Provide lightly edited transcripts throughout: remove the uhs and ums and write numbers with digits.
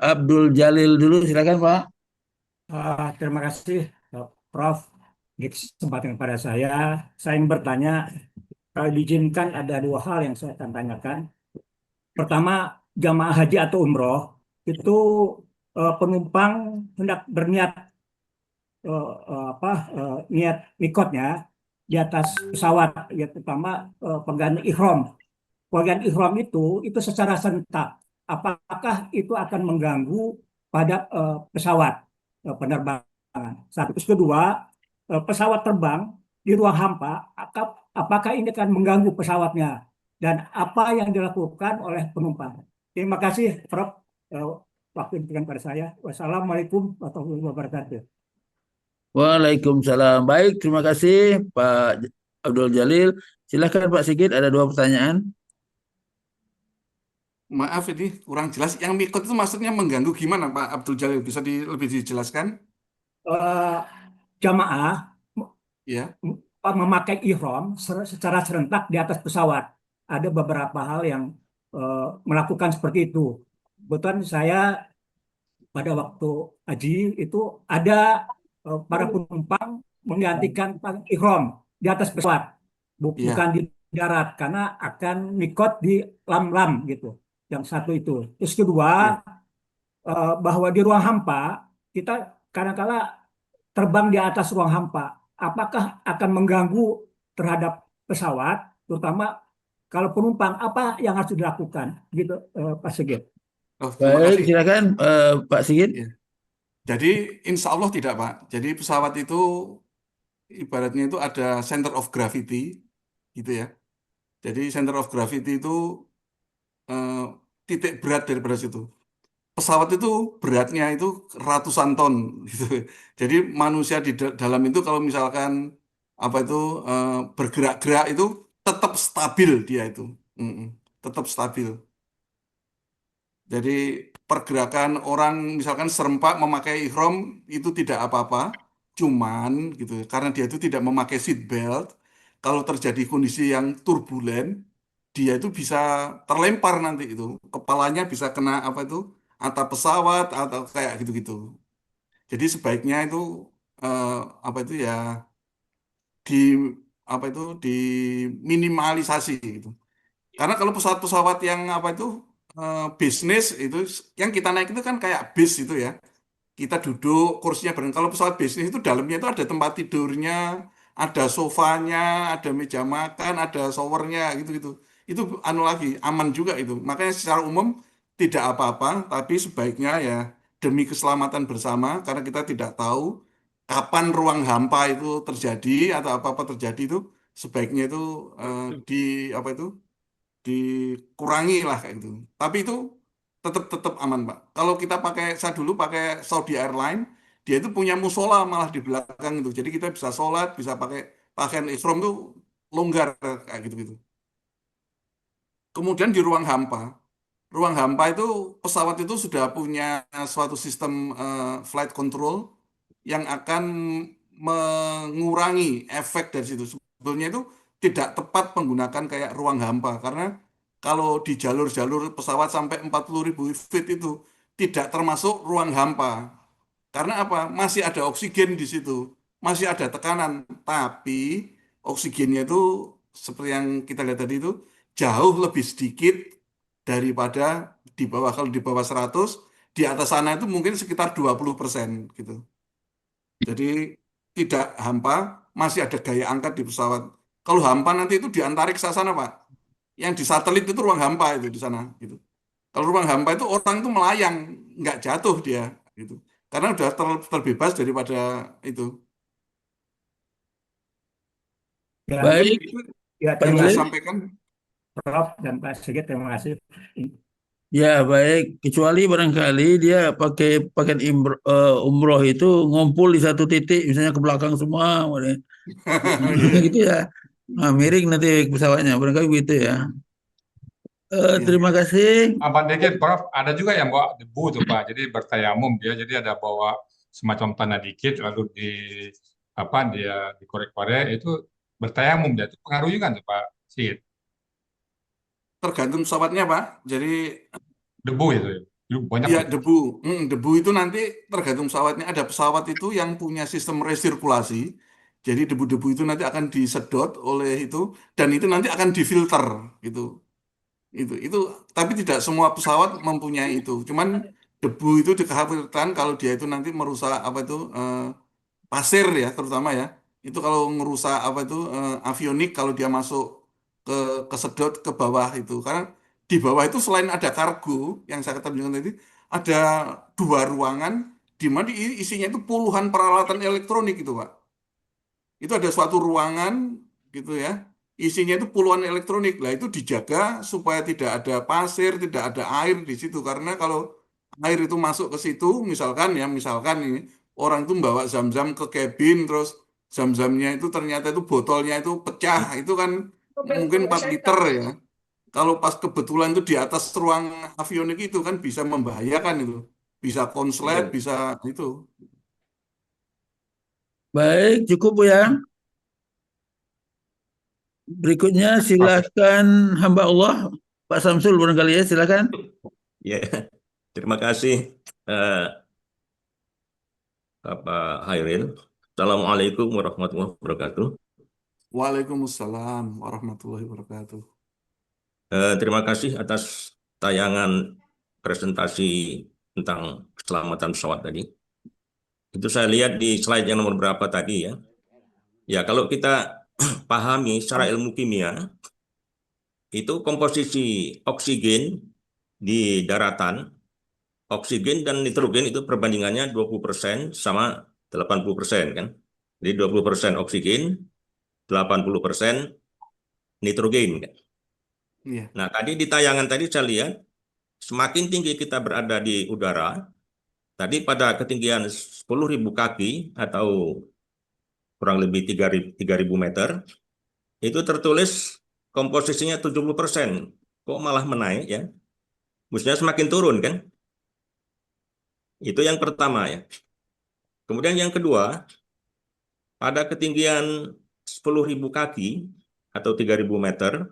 Abdul Jalil dulu, silakan Pak. Terima kasih, Prof. Di kesempatan kepada saya. Saya ingin bertanya, kalau diizinkan ada dua hal yang saya akan tanyakan. Pertama, jamaah haji atau umroh itu penumpang hendak berniat niat mikotnya di atas pesawat, ya terutama pegangan ihram. Pegangan ihram itu secara serentak. Apakah itu akan mengganggu pada pesawat penerbangan? Satu. Terus kedua, pesawat terbang di ruang hampa, apakah ini akan mengganggu pesawatnya? Dan apa yang dilakukan oleh penumpang? Terima kasih, Prof. Eh, Waktu yang diberikan pada saya. Wassalamualaikum warahmatullahi wabarakatuh. Waalaikumsalam. Baik, terima kasih Pak Abdul Jalil. Silakan Pak Sigit, ada dua pertanyaan. Maaf ini kurang jelas. Yang mikot itu maksudnya mengganggu gimana Pak Abdul Jalil? Bisa lebih dijelaskan? Eh, Jamaah Ya, memakai ihram secara serentak di atas pesawat. Ada beberapa hal yang melakukan seperti itu. Kebetulan saya pada waktu haji itu ada para penumpang menggantikan ihram di atas pesawat, bukan iya, di darat karena akan mikot di lam-lam gitu. Yang satu itu. Terus kedua, iya. bahwa di ruang hampa kita kadang-kala terbang di atas ruang hampa. Apakah akan mengganggu terhadap pesawat, terutama kalau penumpang, apa yang harus dilakukan gitu, Pak Sigit? Oh, terima Baik, kasih. silakan Pak Sigit. Ya. Jadi insya Allah tidak Pak. Jadi pesawat itu ibaratnya itu ada center of gravity, gitu ya. Jadi center of gravity itu eh, titik berat daripada situ. Pesawat itu beratnya itu ratusan ton gitu. Jadi manusia di dalam itu kalau misalkan apa itu bergerak-gerak itu tetap stabil dia itu. Mm-mm. Tetap stabil. Jadi pergerakan orang misalkan serempak memakai ihram itu tidak apa-apa. Cuman gitu karena dia itu tidak memakai seat belt, kalau terjadi kondisi yang turbulen, dia itu bisa terlempar nanti itu. Kepalanya bisa kena apa itu atap pesawat atau kayak gitu-gitu. Jadi sebaiknya itu eh, apa itu ya di apa itu diminimalisasi gitu. Karena kalau pesawat-pesawat yang apa itu bisnis itu yang kita naik itu kan kayak bis itu ya. Kita duduk kursinya bareng. Kalau pesawat bisnis itu dalamnya itu ada tempat tidurnya, ada sofanya, ada meja makan, ada showernya gitu-gitu. Itu anu lagi aman juga itu. Makanya secara umum tidak apa-apa, tapi sebaiknya ya demi keselamatan bersama karena kita tidak tahu kapan ruang hampa itu terjadi atau apa-apa terjadi itu sebaiknya itu di apa itu dikurangi lah kayak gitu. Tapi itu tetap tetap aman, Pak. Kalau kita pakai saya dulu pakai Saudi Airline, dia itu punya musola malah di belakang itu. Jadi kita bisa sholat, bisa pakai pakaian ihram tuh longgar kayak gitu-gitu. Kemudian di ruang hampa itu pesawat itu sudah punya suatu sistem flight control yang akan mengurangi efek dari situ. Sebetulnya itu tidak tepat menggunakan kayak ruang hampa karena kalau di jalur-jalur pesawat sampai 40.000 feet itu tidak termasuk ruang hampa. Karena apa? Masih ada oksigen di situ, masih ada tekanan, tapi oksigennya itu seperti yang kita lihat tadi itu jauh lebih sedikit daripada di bawah. Kalau di bawah 100, di atas sana itu mungkin sekitar 20% gitu. Jadi tidak hampa, masih ada gaya angkat di pesawat. Kalau hampa nanti itu di antariksa sana, Pak. Yang di satelit itu ruang hampa itu di sana gitu. Kalau ruang hampa itu orang itu melayang, nggak jatuh dia gitu. Karena udah terbebas daripada itu. Ya, Mungkin Baik, itu ya Pak yang terima saya kasih, Jalil. sampaikan. Prof. Dan Pak Sigit, terima kasih. Ya, baik. Kecuali barangkali dia pakai pakaian umroh itu ngumpul di satu titik, misalnya ke belakang semua. Iya, Gitu ya. Nah, miring nanti pesawatnya, barangkali begitu ya. iya. Terima kasih. Abang dikit, Prof. Ada juga yang bawa debu tuh Pak. Jadi bertayamum dia. Jadi ada bawa semacam tanah dikit, lalu di apa dia dikorek-korek itu bertayamum dia. Itu pengaruh juga tuh Pak Sid. Tergantung pesawatnya, Pak. Jadi Debu itu. Ya. Banyak Ya, tuh. debu. Debu itu nanti tergantung pesawatnya. Ada pesawat itu yang punya sistem resirkulasi. Jadi debu-debu itu nanti akan disedot oleh itu dan itu nanti akan difilter gitu. Itu tapi tidak semua pesawat mempunyai itu. Cuman debu itu dikhawatirkan kalau dia itu nanti merusak apa itu pasir ya terutama ya. Itu kalau ngerusak apa itu avionik kalau dia masuk ke kesedot ke bawah itu. Karena di bawah itu selain ada kargo yang saya katakan tadi, ada dua ruangan di mana isinya itu puluhan peralatan elektronik itu, Pak. Itu ada suatu ruangan gitu ya. Isinya itu puluhan elektronik. Lah itu dijaga supaya tidak ada pasir, tidak ada air di situ karena kalau air itu masuk ke situ, misalkan ini orang itu membawa zam-zam ke kabin terus zam-zamnya itu ternyata itu botolnya itu pecah, itu kan mungkin 4 liter ya. Kalau pas kebetulan itu di atas ruang avionik itu kan bisa membahayakan itu. Bisa konslet, Iya. bisa itu. Baik, cukup Bu ya. Berikutnya silakan hamba Allah Pak Samsul barangkali ya, silakan. Ya, terima kasih Bapak Hairil. Assalamualaikum warahmatullahi wabarakatuh. Waalaikumsalam warahmatullahi wabarakatuh. Terima kasih atas tayangan presentasi tentang keselamatan pesawat tadi. Itu saya lihat di slide yang nomor berapa tadi ya. Ya, kalau kita pahami secara ilmu kimia, itu komposisi oksigen di daratan, oksigen dan nitrogen itu perbandingannya 20% sama 80% kan. Jadi 20% oksigen, 80% nitrogen kan. Iya. Nah, tadi di tayangan tadi saya lihat semakin tinggi kita berada di udara, tadi pada ketinggian 10.000 kaki atau kurang lebih 3.000 meter, itu tertulis komposisinya 70%. Kok malah menaik ya? Mestinya semakin turun kan? Itu yang pertama ya. Kemudian yang kedua, pada ketinggian 10.000 kaki atau 3.000 meter,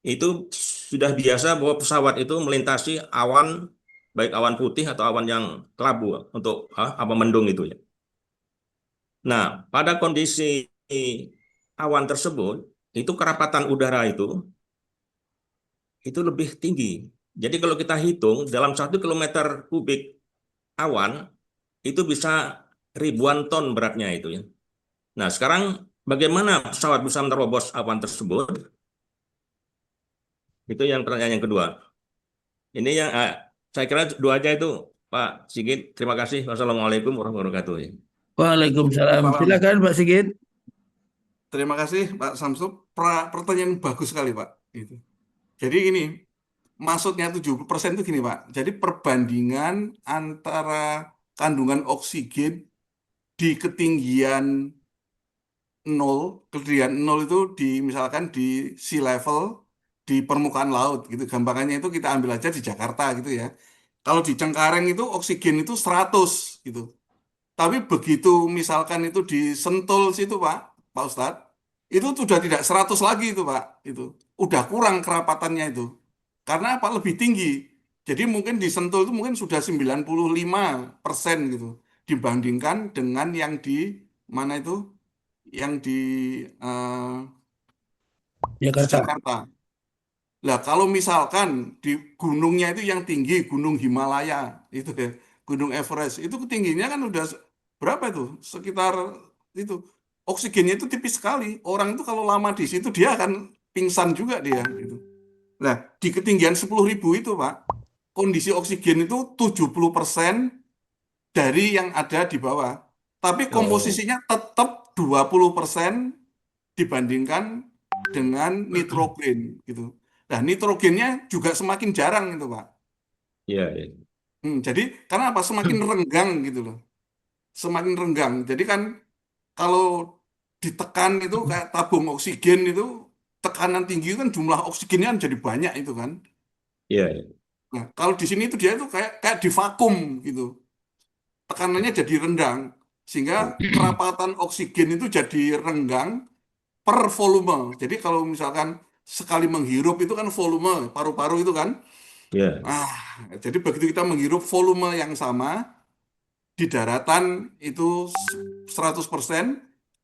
itu sudah biasa bahwa pesawat itu melintasi awan, baik awan putih atau awan yang kelabu untuk apa mendung itu ya. Nah, pada kondisi awan tersebut, itu kerapatan udara itu lebih tinggi. Jadi kalau kita hitung dalam 1 km kubik awan itu bisa ribuan ton beratnya itu ya. Nah, sekarang bagaimana pesawat bisa menerobos awan tersebut? Itu yang pertanyaan yang kedua. Ini yang saya kira dua aja itu, Pak Sigit. Terima kasih. Wassalamualaikum warahmatullahi wabarakatuh. Waalaikumsalam. Waalaikumsalam. Silakan Pak Sigit. Terima kasih Pak Samsul. Pertanyaan bagus sekali Pak. Itu. Jadi ini maksudnya 70% itu gini Pak. Jadi perbandingan antara kandungan oksigen di ketinggian nol itu misalkan di sea level, di permukaan laut gitu. Gampangannya itu kita ambil aja di Jakarta gitu ya. Kalau di Cengkareng itu oksigen itu 100 gitu. Tapi begitu misalkan itu di Sentul situ Pak Ustadz, itu sudah tidak 100 lagi itu Pak, itu udah kurang kerapatannya itu. Karena apa? Lebih tinggi. Jadi mungkin di Sentul itu mungkin sudah 95% gitu dibandingkan dengan yang di mana itu? Yang di Jakarta. Jakarta. Lah kalau misalkan di gunungnya itu yang tinggi, Gunung Himalaya itu ya, Gunung Everest, itu ketingginya kan udah berapa itu? Sekitar itu. Oksigennya itu tipis sekali. Orang itu kalau lama di situ dia akan pingsan juga dia gitu. Nah, di ketinggian 10.000 itu, Pak, kondisi oksigen itu 70% dari yang ada di bawah. Tapi komposisinya tetap 20% dibandingkan dengan nitrogen gitu. Nah, nitrogennya juga semakin jarang itu, Pak. Iya, iya. Jadi karena apa? Semakin renggang gitu loh. Semakin renggang. Jadi kan kalau ditekan itu kayak tabung oksigen itu tekanan tinggi itu kan jumlah oksigennya kan jadi banyak itu kan. Iya, iya. Nah, kalau di sini itu dia itu kayak kayak di vakum gitu. Tekanannya jadi rendah sehingga kerapatan oksigen itu jadi renggang per volume. Jadi kalau misalkan sekali menghirup itu kan volume paru-paru itu kan. Ya. Jadi begitu kita menghirup volume yang sama di daratan itu 100%,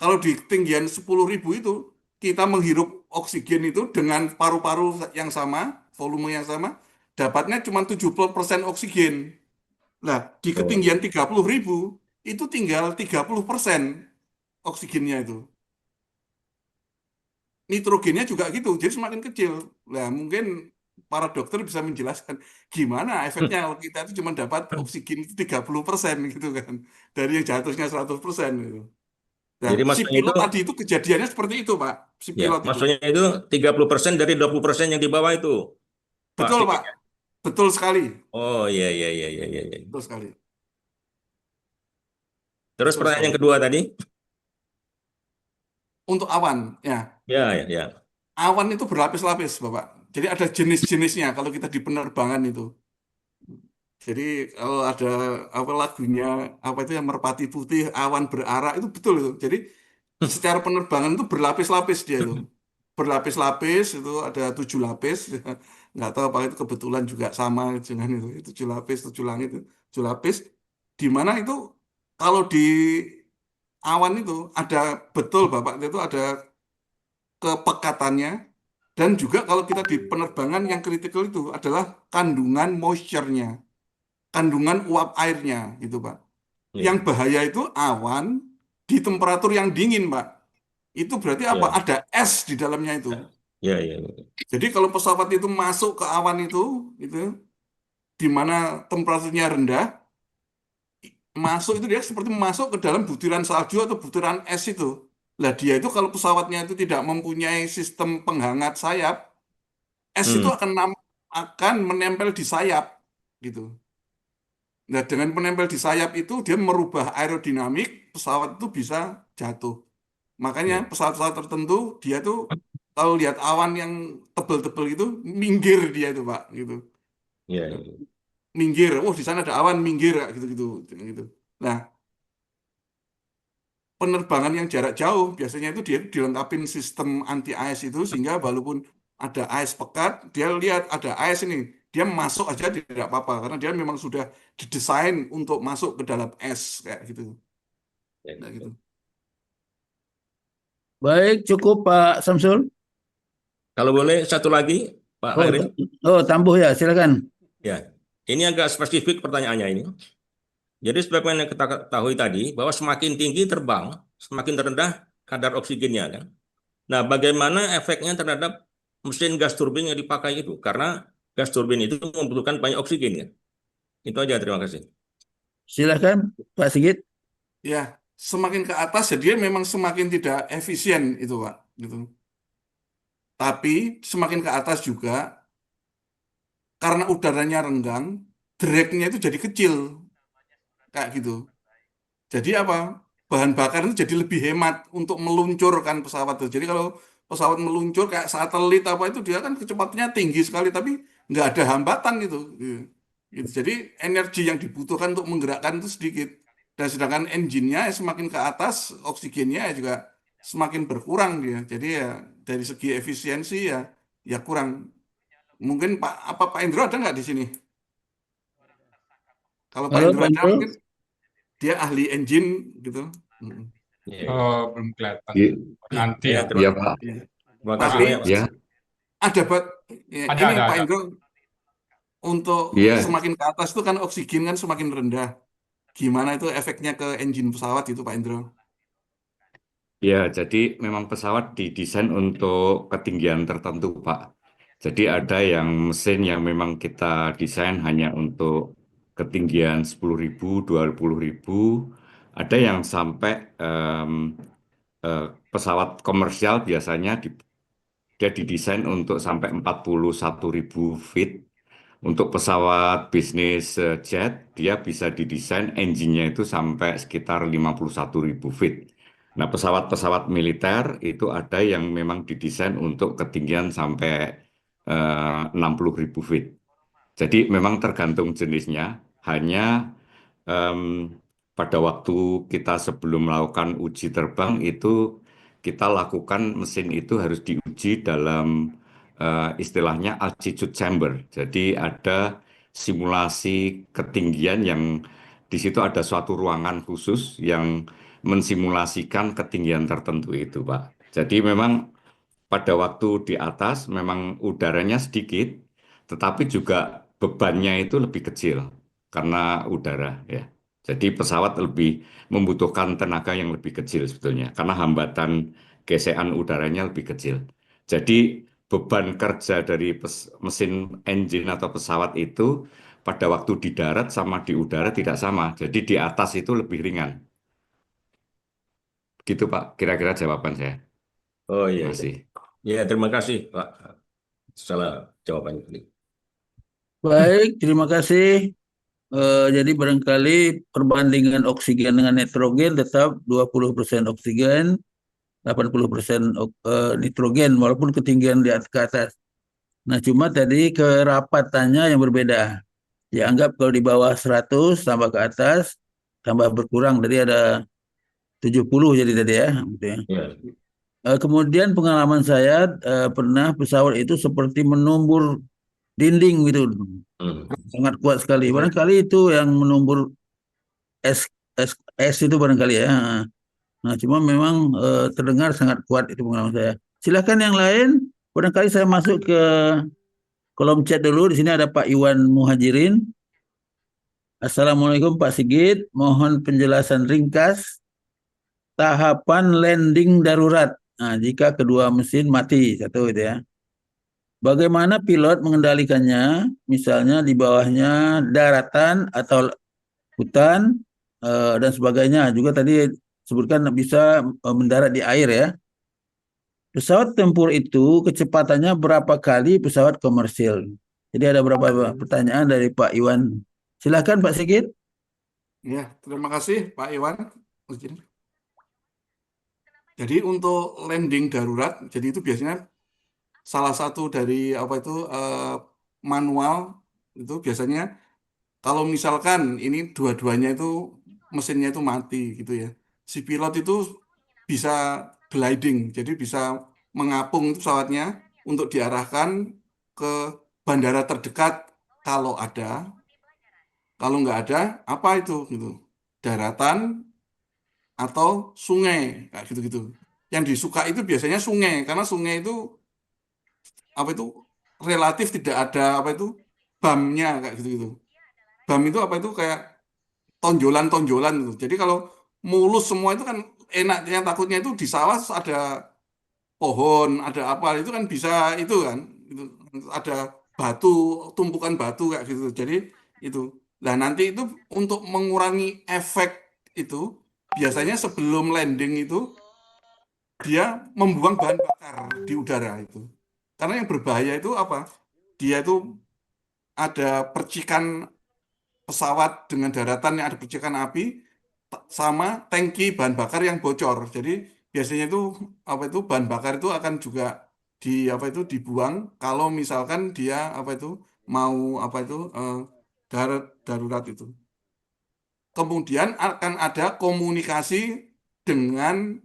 kalau di ketinggian 10.000 itu kita menghirup oksigen itu dengan paru-paru yang sama, volume yang sama, dapatnya cuma 70% oksigen. Nah, di Oh, ketinggian 30.000 itu tinggal 30% oksigennya itu. Nitrogennya juga gitu, jadi semakin kecil. Nah, mungkin para dokter bisa menjelaskan gimana efeknya kalau kita itu cuma dapat oksigen itu 30% gitu kan, dari yang jatuhnya 100% gitu. Nah, jadi si maksudnya itu pilot tadi itu kejadiannya seperti itu, Pak. Si ya, pilot itu. maksudnya itu 30% dari 20% yang di bawah itu, Pak Betul, Pak. Sigit. Betul sekali. Oh, iya, iya, iya, iya, iya, iya. Betul sekali. Terus Betul pertanyaan sekali. yang kedua tadi? Untuk awan, ya. Ya, ya, ya. Awan itu berlapis-lapis, Bapak. Jadi ada jenis-jenisnya kalau kita di penerbangan itu. Jadi kalau ada apa lagunya apa itu yang merpati putih awan berarak itu betul itu. Jadi secara penerbangan itu berlapis-lapis dia itu. Berlapis-lapis itu ada 7 lapis. Nggak tahu apa itu kebetulan juga sama dengan itu. 7 lapis, 7 langit, 7 lapis. Di mana itu kalau di awan itu ada betul Bapak itu ada kepekatannya dan juga kalau kita di penerbangan yang kritikal itu adalah kandungan moisture-nya, kandungan uap airnya gitu Pak. Yang Ya, bahaya itu awan di temperatur yang dingin Pak. Itu berarti apa? ya, Ada es di dalamnya itu. ya, ya, ya. Jadi kalau pesawat itu masuk ke awan itu di mana temperaturnya rendah, masuk itu dia seperti masuk ke dalam butiran salju atau butiran es itu. Lah dia itu kalau pesawatnya itu tidak mempunyai sistem penghangat sayap, es itu Hmm, akan menempel di sayap gitu. Nah, dengan menempel di sayap itu dia merubah aerodinamik pesawat itu bisa jatuh. Makanya ya, pesawat-pesawat tertentu dia tuh kalau lihat awan yang tebel-tebel itu minggir dia itu Pak gitu. ya, ya. Minggir. Oh, di sana ada awan minggir gitu-gitu gitu. Nah, penerbangan yang jarak jauh biasanya itu dia dilengkapin sistem anti ice itu sehingga walaupun ada ice pekat, dia lihat ada ice ini, dia masuk aja tidak apa-apa karena dia memang sudah didesain untuk masuk ke dalam es kayak gitu. Ya. Kayak gitu. Baik, cukup Pak Samsul. Kalau boleh satu lagi, Pak Oh, Khairi. oh, tambuh ya, silakan. Ya, ini agak spesifik pertanyaannya ini. Jadi sebagaimana kita ketahui tadi, bahwa semakin tinggi terbang, semakin rendah kadar oksigennya kan. Nah, bagaimana efeknya terhadap mesin gas turbin yang dipakai itu? Karena gas turbin itu membutuhkan banyak oksigen ya. Itu aja, terima kasih. Silakan Pak Sigit. Ya, semakin ke atas ya dia memang semakin tidak efisien itu Pak gitu. Tapi semakin ke atas juga karena udaranya renggang, drag-nya itu jadi kecil kayak gitu. Jadi apa? Bahan bakar itu jadi lebih hemat untuk meluncurkan pesawat itu. Jadi kalau pesawat meluncur kayak satelit apa itu dia kan kecepatannya tinggi sekali tapi nggak ada hambatan gitu. Gitu. Jadi energi yang dibutuhkan untuk menggerakkan itu sedikit. Dan sedangkan engine-nya semakin ke atas, oksigennya juga semakin berkurang dia. Jadi ya dari segi efisiensi ya kurang. Mungkin Pak Indro ada nggak di sini? Kalau Pak Halo Indro Pak ada Indro. mungkin dia ahli engine gitu. Mm. Ya, ya. Oh, belum kelihatan. Iya, Iya. Nanti Ya, ya. terima, iya Pak. Iya. terima kasih Tapi banyak, Pak. Ya, ada buat Ada, ini ada, Pak ada. Indro untuk iya, semakin ke atas itu kan oksigen kan semakin rendah. Gimana itu efeknya ke engine pesawat itu Pak Indro? ya. Jadi memang pesawat didesain untuk ketinggian tertentu, Pak. Jadi ada yang mesin yang memang kita desain hanya untuk ketinggian 10.000, 20.000. Ada yang sampai pesawat komersial biasanya dia didesain untuk sampai 41.000 feet. Untuk pesawat bisnis jet, dia bisa didesain engine-nya itu sampai sekitar 51.000 feet. Nah, pesawat-pesawat militer itu ada yang memang didesain untuk ketinggian sampai 60.000 feet. Jadi memang tergantung jenisnya. Hanya em, pada waktu kita sebelum melakukan uji terbang itu kita lakukan mesin itu harus diuji dalam istilahnya altitude chamber. Jadi ada simulasi ketinggian yang di situ ada suatu ruangan khusus yang mensimulasikan ketinggian tertentu itu, Pak. Jadi memang pada waktu di atas memang udaranya sedikit, tetapi juga bebannya itu lebih kecil karena udara ya. Jadi pesawat lebih membutuhkan tenaga yang lebih kecil sebetulnya karena hambatan gesekan udaranya lebih kecil. Jadi beban kerja dari mesin engine atau pesawat itu pada waktu di darat sama di udara tidak sama. Jadi di atas itu lebih ringan. Gitu Pak, kira-kira jawaban saya. Oh iya, Terima iya. kasih. Ya, terima kasih Pak. Salah jawabannya tadi. Baik, terima kasih. Jadi barangkali perbandingan oksigen dengan nitrogen tetap 20% oksigen, 80% nitrogen walaupun ketinggian di atas ke atas. Nah, cuma tadi kerapatannya yang berbeda. Dianggap kalau di bawah 100 tambah ke atas tambah berkurang, jadi ada 70 jadi tadi ya. Gitu ya. Ya. Kemudian pengalaman saya pernah pesawat itu seperti menumbur dinding gitu, Hmm. sangat kuat sekali. Barangkali itu yang menumbur es itu barangkali ya. Nah, cuma memang terdengar sangat kuat itu pengalaman saya. Silakan yang lain. Barangkali saya masuk ke kolom chat dulu. Di sini ada Pak Iwan Muhajirin. Assalamualaikum Pak Sigit. Mohon penjelasan ringkas tahapan landing darurat. Nah, jika kedua mesin mati satu itu ya. Bagaimana pilot mengendalikannya? Misalnya di bawahnya daratan atau hutan dan sebagainya. Juga tadi sebutkan bisa mendarat di air ya. Pesawat tempur itu kecepatannya berapa kali pesawat komersil? Jadi ada beberapa pertanyaan dari Pak Iwan. Silakan Pak Sigit. Ya, terima kasih Pak Iwan. Jadi untuk landing darurat, jadi itu biasanya salah satu dari apa itu manual itu biasanya kalau misalkan ini dua-duanya itu mesinnya itu mati gitu ya. Si pilot itu bisa gliding, jadi bisa mengapung itu pesawatnya untuk diarahkan ke bandara terdekat kalau ada. Kalau nggak ada, apa itu gitu? Daratan atau sungai kayak gitu-gitu. Yang disuka itu biasanya sungai karena sungai itu apa itu relatif tidak ada apa itu bamnya kayak gitu-gitu. Bam itu apa itu kayak tonjolan-tonjolan gitu. Jadi kalau mulus semua itu kan enaknya takutnya itu di sawah terus ada pohon, ada apa itu kan bisa itu kan itu ada batu, tumpukan batu kayak gitu. Jadi itu. Nah, nanti itu untuk mengurangi efek itu biasanya sebelum landing itu dia membuang bahan bakar di udara itu. Karena yang berbahaya itu apa? Dia itu ada percikan pesawat dengan daratan yang ada percikan api sama tangki bahan bakar yang bocor. Jadi biasanya itu apa itu bahan bakar itu akan juga di apa itu dibuang kalau misalkan dia apa itu mau apa itu darurat itu. Kemudian akan ada komunikasi dengan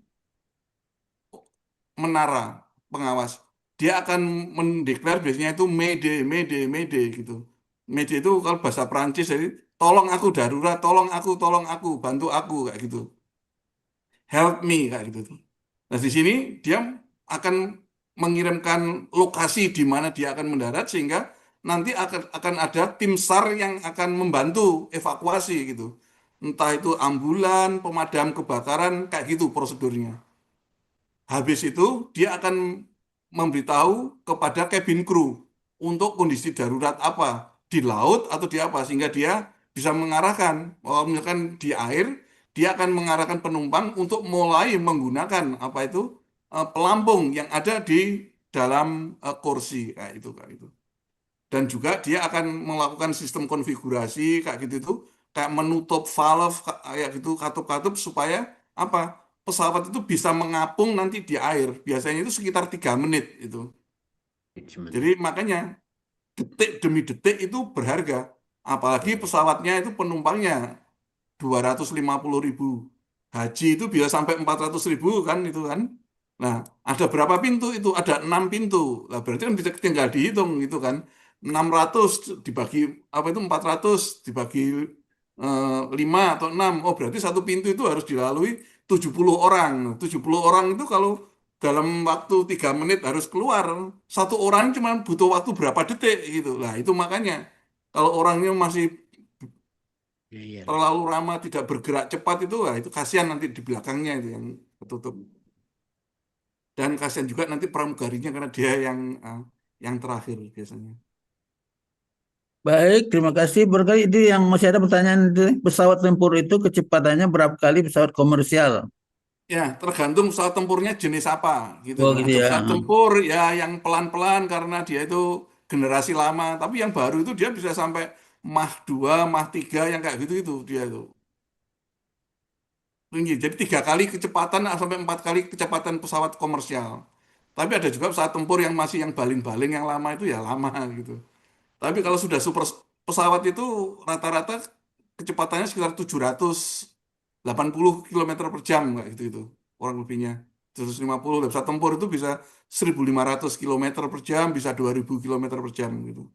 menara pengawas. Dia akan mendeklar biasanya itu Mayday, Mayday, Mayday gitu. Mayday itu kalau bahasa Perancis jadi tolong aku darurat, tolong aku, bantu aku kayak gitu. Help me kayak gitu tuh. Nah, di sini dia akan mengirimkan lokasi di mana dia akan mendarat sehingga nanti akan ada tim SAR yang akan membantu evakuasi gitu. Entah itu ambulan, pemadam kebakaran, kayak gitu prosedurnya. Habis itu dia akan memberitahu kepada cabin crew untuk kondisi darurat apa di laut atau di apa sehingga dia bisa mengarahkan. Oh, misalkan di air, dia akan mengarahkan penumpang untuk mulai menggunakan apa itu pelampung yang ada di dalam kursi kayak itu. Dan juga dia akan melakukan sistem konfigurasi kayak gitu itu kayak menutup valve kayak gitu katup-katup supaya apa pesawat itu bisa mengapung nanti di air. Biasanya itu sekitar 3 menit itu. Jadi makanya detik demi detik itu berharga. Apalagi pesawatnya itu penumpangnya 250.000. Haji itu bisa sampai 400.000 kan itu kan. Nah, ada berapa pintu itu? Ada 6 pintu. Lah berarti kan bisa tinggal dihitung gitu kan. 600 dibagi apa itu 400 dibagi 5 atau 6. Oh, berarti satu pintu itu harus dilalui 70 orang. 70 orang itu kalau dalam waktu 3 menit harus keluar. Satu orang cuma butuh waktu berapa detik gitu. Lah, itu makanya kalau orangnya masih terlalu lama tidak bergerak cepat itu, lah itu kasihan nanti di belakangnya itu yang ketutup. Dan kasihan juga nanti pramugarinya karena dia yang terakhir biasanya. Baik, terima kasih. Barangkali itu yang masih ada pertanyaan itu. Pesawat tempur itu kecepatannya berapa kali pesawat komersial? Ya, tergantung pesawat tempurnya jenis apa gitu Oh loh. gitu Ada ya. pesawat tempur ya yang pelan-pelan karena dia itu generasi lama, tapi yang baru itu dia bisa sampai Mach 2, Mach 3 yang kayak gitu itu dia itu. Tinggi. Jadi 3 kali kecepatan sampai 4 kali kecepatan pesawat komersial. Tapi ada juga pesawat tempur yang masih yang baling-baling yang lama itu ya lama gitu. Tapi kalau sudah super pesawat itu rata-rata kecepatannya sekitar 780 km/jam kayak gitu itu. Kurang lebihnya 750. Pesawat tempur itu bisa 1.500 km/jam, bisa 2.000 km/jam gitu.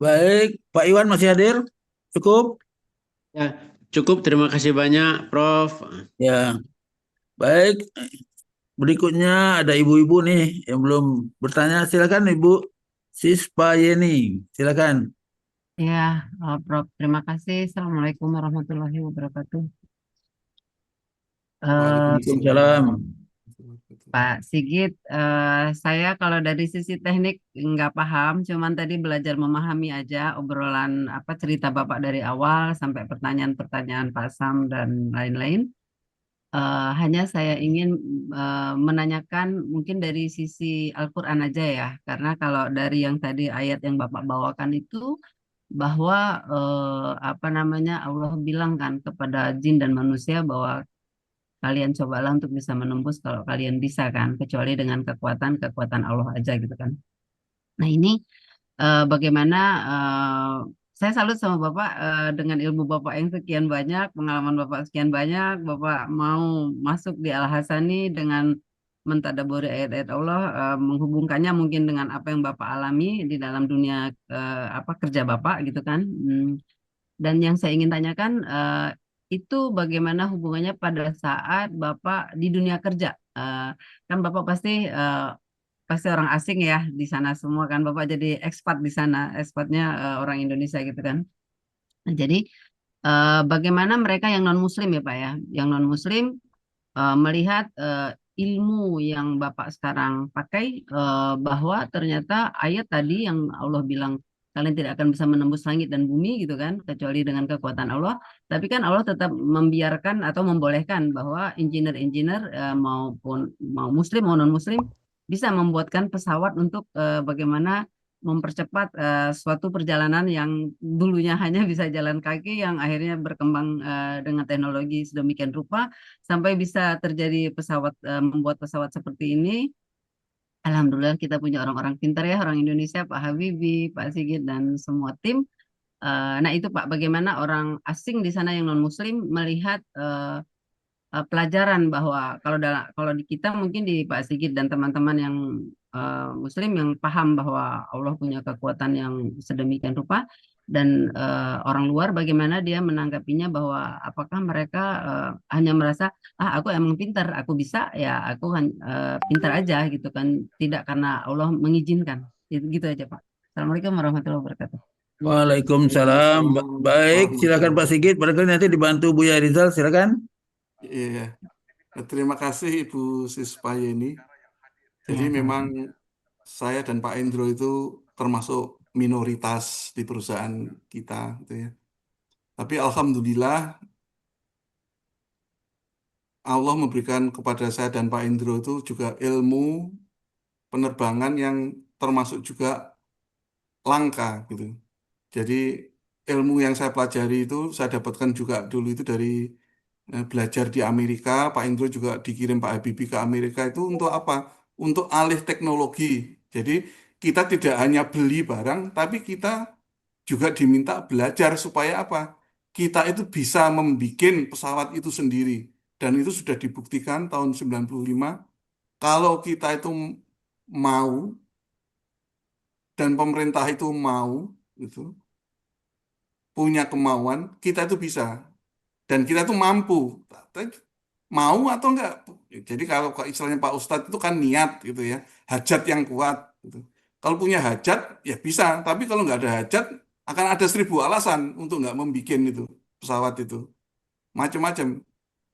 Baik, Pak Iwan masih hadir? Cukup? Ya, cukup. Terima kasih banyak, Prof. Ya, baik. Berikutnya ada ibu-ibu nih yang belum bertanya. Silakan Ibu Sispa Yeni. Silakan. Ya, Prof. Terima kasih. Assalamualaikum warahmatullahi wabarakatuh. Waalaikumsalam. Pak Sigit, saya kalau dari sisi teknik nggak paham, cuman tadi belajar memahami aja obrolan apa cerita Bapak dari awal sampai pertanyaan-pertanyaan Pak Sam dan lain-lain. Hanya saya ingin menanyakan mungkin dari sisi Al-Quran aja ya, karena kalau dari yang tadi ayat yang Bapak bawakan itu bahwa apa namanya Allah bilang kan kepada jin dan manusia bahwa kalian cobalah untuk bisa menembus kalau kalian bisa kan, kecuali dengan kekuatan Allah aja gitu kan. Nah ini bagaimana saya salut sama Bapak dengan ilmu Bapak yang sekian banyak, pengalaman Bapak sekian banyak, Bapak mau masuk di Al-Hasani dengan mentadaburi ayat-ayat Allah, menghubungkannya mungkin dengan apa yang Bapak alami di dalam dunia apa kerja Bapak gitu kan. Dan yang saya ingin tanyakan itu bagaimana hubungannya pada saat Bapak di dunia kerja? Kan Bapak pasti orang asing ya di sana semua kan, Bapak jadi ekspat di sana, ekspatnya orang Indonesia gitu kan. Nah, jadi bagaimana mereka yang non Muslim ya Pak ya, yang non Muslim melihat ilmu yang Bapak sekarang pakai bahwa ternyata ayat tadi yang Allah bilang kalian tidak akan bisa menembus langit dan bumi gitu kan kecuali dengan kekuatan Allah, tapi kan Allah tetap membiarkan atau membolehkan bahwa engineer-engineer mau muslim mau non muslim bisa membuatkan pesawat untuk bagaimana mempercepat suatu perjalanan yang dulunya hanya bisa jalan kaki yang akhirnya berkembang dengan teknologi sedemikian rupa sampai bisa terjadi membuat pesawat seperti ini. Alhamdulillah kita punya orang-orang pintar ya, orang Indonesia, Pak Habibie, Pak Sigit dan semua tim. Nah itu Pak, bagaimana orang asing di sana yang non Muslim melihat pelajaran bahwa kalau di kita mungkin di Pak Sigit dan teman-teman yang Muslim yang paham bahwa Allah punya kekuatan yang sedemikian rupa, dan orang luar bagaimana dia menanggapinya bahwa apakah mereka hanya merasa aku emang pintar, aku bisa ya aku pintar aja gitu kan, tidak karena Allah mengizinkan. Gitu aja Pak. Assalamualaikum warahmatullahi wabarakatuh. Waalaikumsalam. Baik, silakan Pak Sigit. Barangkali nanti dibantu Buya Rizal. Silakan. Iya, terima kasih Ibu Sispayeni. Jadi memang saya dan Pak Endro itu termasuk minoritas di perusahaan kita, gitu ya. Tapi alhamdulillah Allah memberikan kepada saya dan Pak Endro itu juga ilmu penerbangan yang termasuk juga langka, gitu. Jadi ilmu yang saya pelajari itu saya dapatkan juga dulu itu dari belajar di Amerika. Pak Indro juga dikirim Pak Habibie ke Amerika itu untuk apa? Untuk alih teknologi. Jadi kita tidak hanya beli barang, tapi kita juga diminta belajar supaya apa? Kita itu bisa membuat pesawat itu sendiri dan itu sudah dibuktikan tahun 95, kalau kita itu mau dan pemerintah itu mau, gitu, punya kemauan, kita itu bisa dan kita itu mampu. Mau atau enggak? Jadi kalau istilahnya Pak Ustadz itu kan niat gitu ya, hajat yang kuat gitu. Kalau punya hajat ya bisa, tapi kalau nggak ada hajat akan ada 1.000 alasan untuk nggak membikin itu pesawat itu, macam-macam.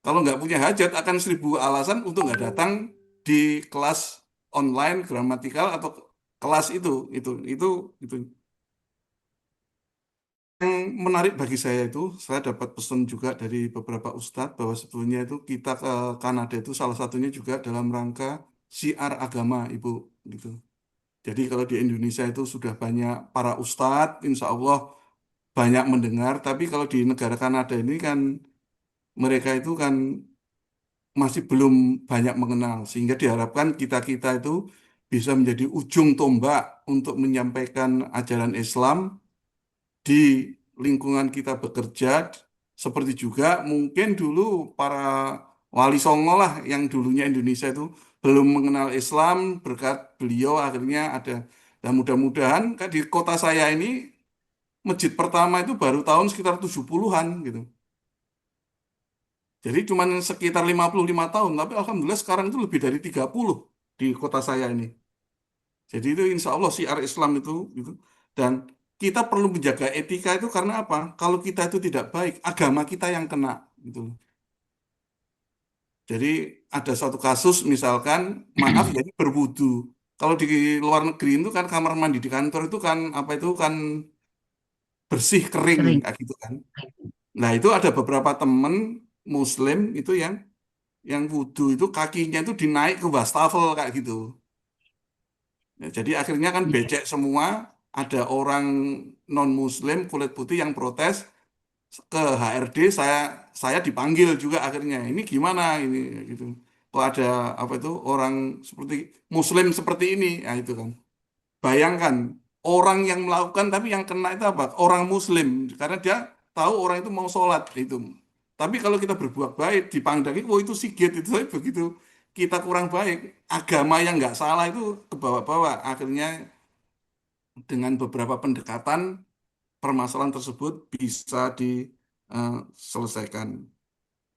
Kalau nggak punya hajat akan 1.000 alasan untuk nggak datang di kelas online gramatikal atau kelas itu. Yang menarik bagi saya itu, saya dapat pesan juga dari beberapa ustadz bahwa sebetulnya itu kita ke Kanada itu salah satunya juga dalam rangka syiar agama, Ibu, gitu. Jadi kalau di Indonesia itu sudah banyak para ustadz, insya Allah banyak mendengar, tapi kalau di negara Kanada ini kan mereka itu kan masih belum banyak mengenal, sehingga diharapkan kita-kita itu bisa menjadi ujung tombak untuk menyampaikan ajaran Islam di lingkungan kita bekerja, seperti juga mungkin dulu para wali songo lah yang dulunya Indonesia itu belum mengenal Islam, berkat beliau akhirnya ada. Dan mudah-mudahan di kota saya ini masjid pertama itu baru tahun sekitar 70-an gitu. Jadi cuma sekitar 55 tahun, tapi alhamdulillah sekarang itu lebih dari 30 di kota saya ini. Jadi itu insya Allah syiar Islam itu gitu. Dan kita perlu menjaga etika itu karena apa? Kalau kita itu tidak baik, agama kita yang kena gitu. Jadi ada satu kasus misalkan, maaf jadi berwudu. Kalau di luar negeri itu kan kamar mandi di kantor itu kan apa itu kan bersih kering Kering. kayak gitu kan. Nah, itu ada beberapa temen Muslim itu yang wudu itu kakinya itu dinaik ke wastafel kayak gitu. Ya, jadi akhirnya kan Iya. becek semua, ada orang non-Muslim kulit putih yang protes ke HRD, saya dipanggil juga akhirnya. Ini gimana ini gitu. Kok ada apa itu orang seperti Muslim seperti ini, ya itu kan. Bayangkan orang yang melakukan tapi yang kena itu apa? Orang Muslim karena dia tahu orang itu mau sholat itu. Tapi kalau kita berbuat baik dipandang, oh itu sigit itu tapi begitu kita kurang baik, agama yang nggak salah itu ke bawah-bawah. Akhirnya dengan beberapa pendekatan permasalahan tersebut bisa diselesaikan.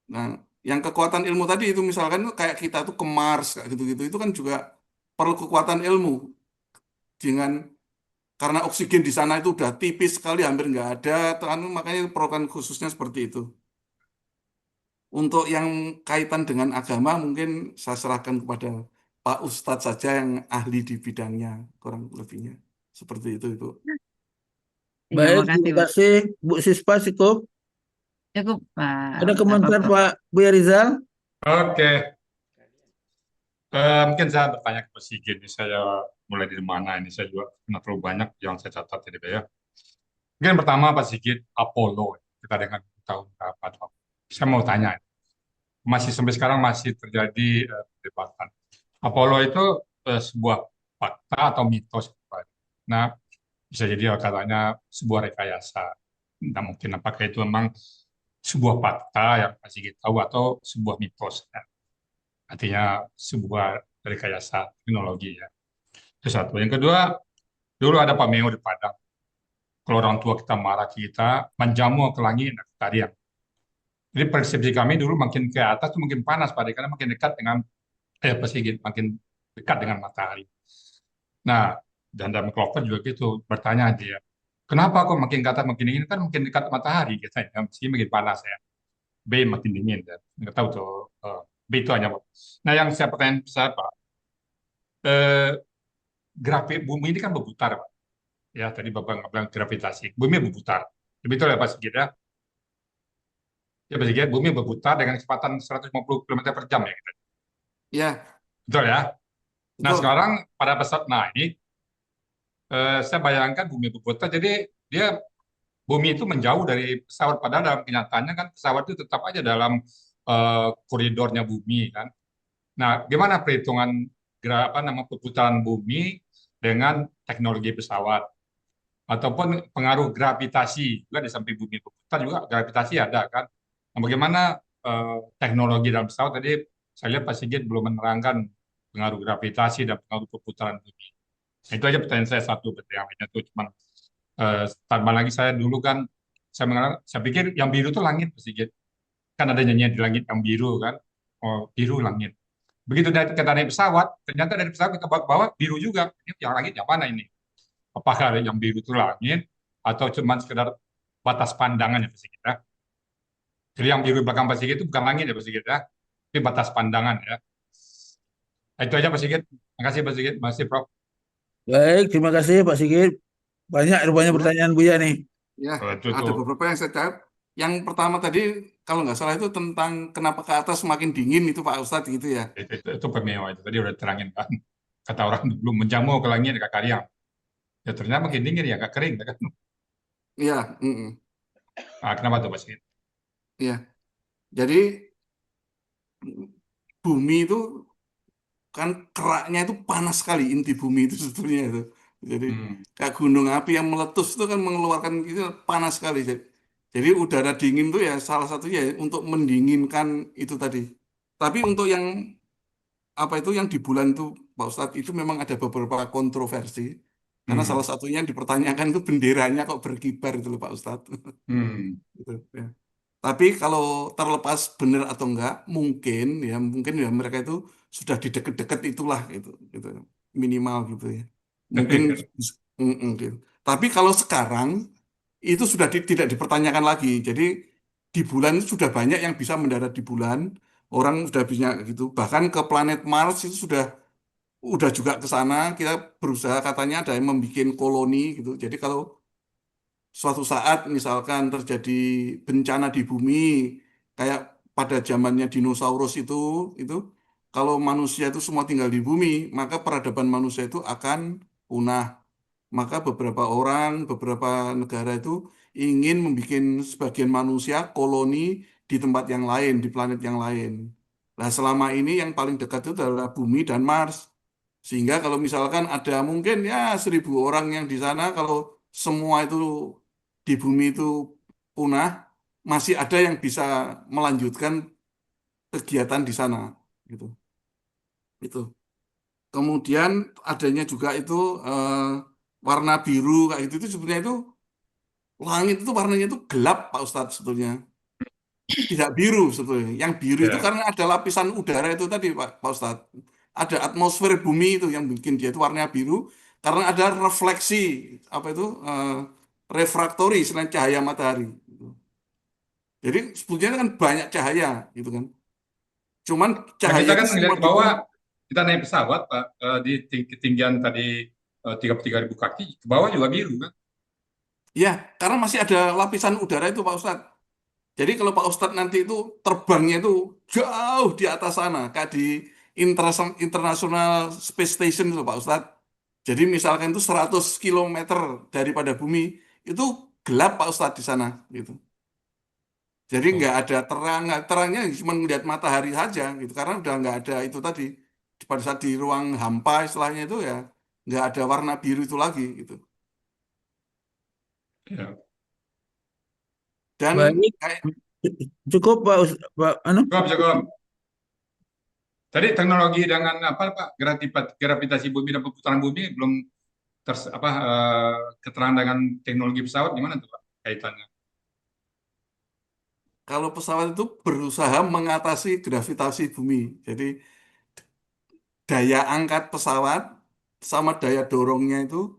Nah, yang kekuatan ilmu tadi itu misalkan kayak kita tuh ke Mars kayak gitu-gitu itu kan juga perlu kekuatan ilmu dengan karena oksigen di sana itu udah tipis sekali hampir nggak ada, kan makanya perlukan khususnya seperti itu. Untuk yang kaitan dengan agama mungkin saya serahkan kepada Pak Ustadz saja yang ahli di bidangnya kurang lebihnya seperti itu Ibu. Iya, Baik, makasih, terima Pak. kasih Bu Sispa cukup. Cukup, Pak. Ada komentar Bapak. Pak Buya Rizal? Oke. Mungkin saya bertanya ke Pak Sigit, ini saya mulai dari mana ini, saya juga pernah terlalu banyak yang saya catat ini Pak, ya. Mungkin pertama Pak Sigit, Apollo, kita dengan tahun berapa? Saya mau tanya, masih sampai sekarang masih terjadi perdebatan. Apollo itu sebuah fakta atau mitos, Pak. Nah, bisa jadi katanya sebuah rekayasa. Nah, mungkin apakah itu memang sebuah fakta yang Pak Sigit tahu atau sebuah mitos, ya. Artinya sebuah rekayasa teknologi, ya. Itu satu. Yang kedua, dulu ada pameo di Padang. Kalau orang tua kita marah kita, menjamu ke langit, tarian. Jadi persepsi kami dulu makin ke atas itu makin panas, Pak, karena makin dekat dengan Pasifik, makin dekat dengan matahari. Nah, dan dalam Clover juga gitu, bertanya dia, kenapa kok makin ke atas makin dingin, kan makin dekat matahari, katanya, mesti makin panas ya. B makin dingin, dan nggak tahu tuh, B itu hanya. Nah, yang saya pertanyaan saya, Pak, grafik bumi ini kan berputar, Pak. Ya, tadi Bapak nggak bilang gravitasi, bumi berputar. Betul ya, Pak Sigit, ya? Ya, Pak Sigit, bumi berputar dengan kecepatan 150 km per jam, ya, gitu. Ya, Betul ya? Nah, betul. sekarang pada pesawat, nah ini saya bayangkan bumi berputar, jadi dia bumi itu menjauh dari pesawat, padahal dalam kenyataannya kan pesawat itu tetap aja dalam koridornya bumi kan. Nah, gimana perhitungan perputaran bumi dengan teknologi pesawat ataupun pengaruh gravitasi juga di samping bumi berputar juga gravitasi ada kan. Nah, bagaimana teknologi dalam pesawat tadi saya lihat Pak Sigit belum menerangkan pengaruh gravitasi dan pengaruh perputaran bumi. Nah, itu aja pertanyaan saya satu, yang lainnya itu cuma tambah lagi saya dulu kan saya pikir yang biru itu langit Pak Sigit. Kan ada nyanyian di langit yang biru kan, oh biru langit. Begitu kita naik pesawat, ternyata dari pesawat kita bawa biru juga. Ini yang langit yang mana ini? Apakah yang biru itu langit atau cuma sekedar batas pandangan ya Pak Sigit ya? Jadi yang biru belakang Pak Sigit itu bukan langit ya Pak Sigit ya, tapi batas pandangan ya. Nah, itu aja Pak Sigit. Terima kasih Pak Sigit, terima kasih Prof. Baik, terima kasih Pak Sigit. Banyak rupanya Ya, pertanyaan Buya nih. ya, Itu ada tuh beberapa yang saya catat. Yang pertama tadi, kalau nggak salah itu tentang kenapa ke atas semakin dingin itu Pak Ustadz gitu ya. itu pemewa itu tadi udah terangin kan. Kata orang dulu menjamu ke langit ke Karyang. Ya ternyata makin dingin ya, nggak kering kan. Iya, Ah, kenapa tuh Pak Sigit? iya. Jadi bumi itu kan keraknya itu panas sekali, inti bumi itu sebetulnya itu. Jadi Hmm. kayak gunung api yang meletus itu kan mengeluarkan itu panas sekali. Jadi udara dingin itu ya salah satunya ya untuk mendinginkan itu tadi. Tapi untuk yang apa itu yang di bulan itu Pak Ustadz itu memang ada beberapa kontroversi. Karena Hmm. salah satunya yang dipertanyakan itu benderanya kok berkibar itu loh Pak Ustadz. Hmm. Gitu, ya. Tapi kalau terlepas benar atau enggak, mungkin ya mereka itu sudah di deket-deket itulah gitu, minimal gitu ya. Mungkin, gitu. Tapi kalau sekarang itu sudah tidak dipertanyakan lagi. Jadi di bulan itu sudah banyak yang bisa mendarat di bulan, orang sudah bisa gitu. Bahkan ke planet Mars itu udah juga ke sana. Kita berusaha katanya ada yang membuat koloni gitu. Jadi kalau suatu saat misalkan terjadi bencana di bumi kayak pada zamannya dinosaurus itu kalau manusia itu semua tinggal di bumi maka peradaban manusia itu akan punah, maka beberapa orang beberapa negara itu ingin membuat sebagian manusia koloni di tempat yang lain, di planet yang lain. Nah, selama ini yang paling dekat itu adalah bumi dan Mars. Sehingga kalau misalkan ada mungkin ya 1.000 orang yang di sana, kalau semua itu di bumi itu punah, masih ada yang bisa melanjutkan kegiatan di sana, gitu. Itu. Kemudian adanya juga itu warna biru kayak gitu itu sebenarnya itu langit itu warnanya itu gelap Pak Ustadz sebetulnya. Tidak biru sebetulnya. Yang biru itu Ya. karena ada lapisan udara itu tadi Pak Ustadz. Ada atmosfer bumi itu yang bikin dia itu warnanya biru karena ada refleksi apa itu refraktori selain cahaya matahari. Jadi sebetulnya kan banyak cahaya gitu kan. Cuman Nah, cahaya kita itu kan semua melihat ke di bawah, kita naik pesawat, Pak, di ketinggian tadi 33.000 kaki, ke bawah juga biru kan? ya karena masih ada lapisan udara itu Pak Ustadz. Jadi kalau Pak Ustadz nanti itu terbangnya itu jauh di atas sana, kayak di International Space Station itu Pak Ustadz. Jadi misalkan itu 100 kilometer daripada bumi, itu gelap Pak Ustadz di sana. Gitu. Jadi Oh, nggak ada terangnya cuma melihat matahari saja, gitu. Karena udah nggak ada itu tadi. Pada saat di ruang hampa istilahnya itu ya nggak ada warna biru itu lagi. Gitu. ya. Dan Baik, kayak cukup Pak, Pak Cukup, cukup. Tadi teknologi dengan apa Pak, gravitasi bumi dan perputaran bumi belum keterangan dengan teknologi pesawat gimana tuh Pak kaitannya? kalau pesawat itu berusaha mengatasi gravitasi bumi. Jadi daya angkat pesawat sama daya dorongnya itu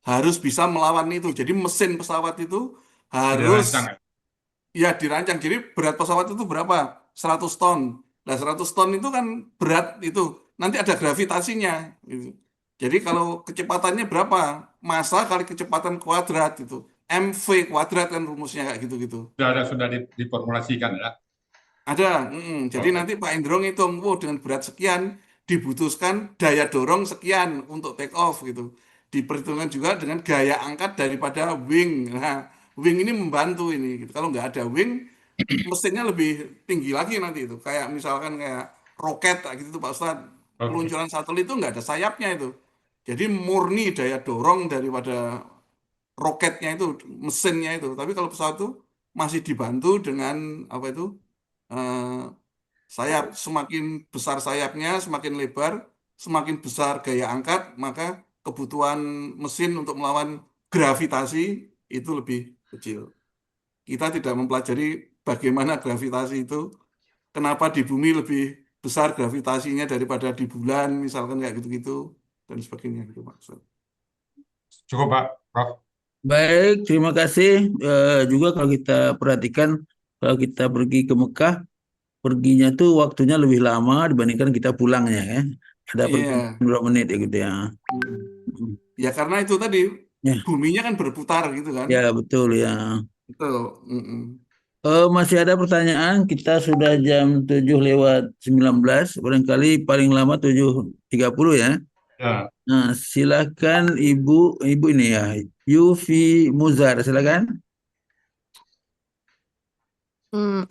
harus bisa melawan itu. Jadi mesin pesawat itu Ada harus rancang ya? ya dirancang. Jadi berat pesawat itu berapa? 100 ton. Nah, 100 ton itu kan berat itu. Nanti ada gravitasinya. Gitu. Jadi kalau kecepatannya berapa? Massa kali kecepatan kuadrat itu. MV kuadrat kan rumusnya kayak gitu-gitu. Sudah diformulasikan ya? Ada, jadi Oke. nanti Pak Indro ngitung, oh dengan berat sekian dibutuhkan daya dorong sekian untuk take off gitu. Diperhitungkan juga dengan gaya angkat daripada wing. Nah, wing ini membantu ini. Gitu. Kalau nggak ada wing, mesinnya lebih tinggi lagi nanti itu. Kayak misalkan kayak roket kayak gitu tuh Pak Ustadz. Oke. Peluncuran satelit itu nggak ada sayapnya itu. Jadi murni daya dorong daripada roketnya itu, mesinnya itu. Tapi kalau pesawat itu masih dibantu dengan apa itu? eh, sayap. Semakin besar sayapnya, semakin lebar, semakin besar gaya angkat, maka kebutuhan mesin untuk melawan gravitasi itu lebih kecil. Kita tidak mempelajari bagaimana gravitasi itu, kenapa di bumi lebih besar gravitasinya daripada di bulan, misalkan kayak gitu-gitu, dan sebagainya gitu maksud. Cukup Pak, Prof. Baik, terima kasih. Juga kalau kita perhatikan, kalau kita pergi ke Mekah, perginya tuh waktunya lebih lama dibandingkan kita pulangnya ya. Ada perpindahan Iya. berapa menit ya gitu ya. Hmm. Ya karena itu tadi Ya, buminya kan berputar gitu kan. ya betul ya. Betul. Mm-mm. Masih ada pertanyaan, kita sudah jam 7:19, barangkali paling lama 7:30 ya. Ya. Nah, silakan Ibu ini ya, Yufi Muzar, silakan. Hmm,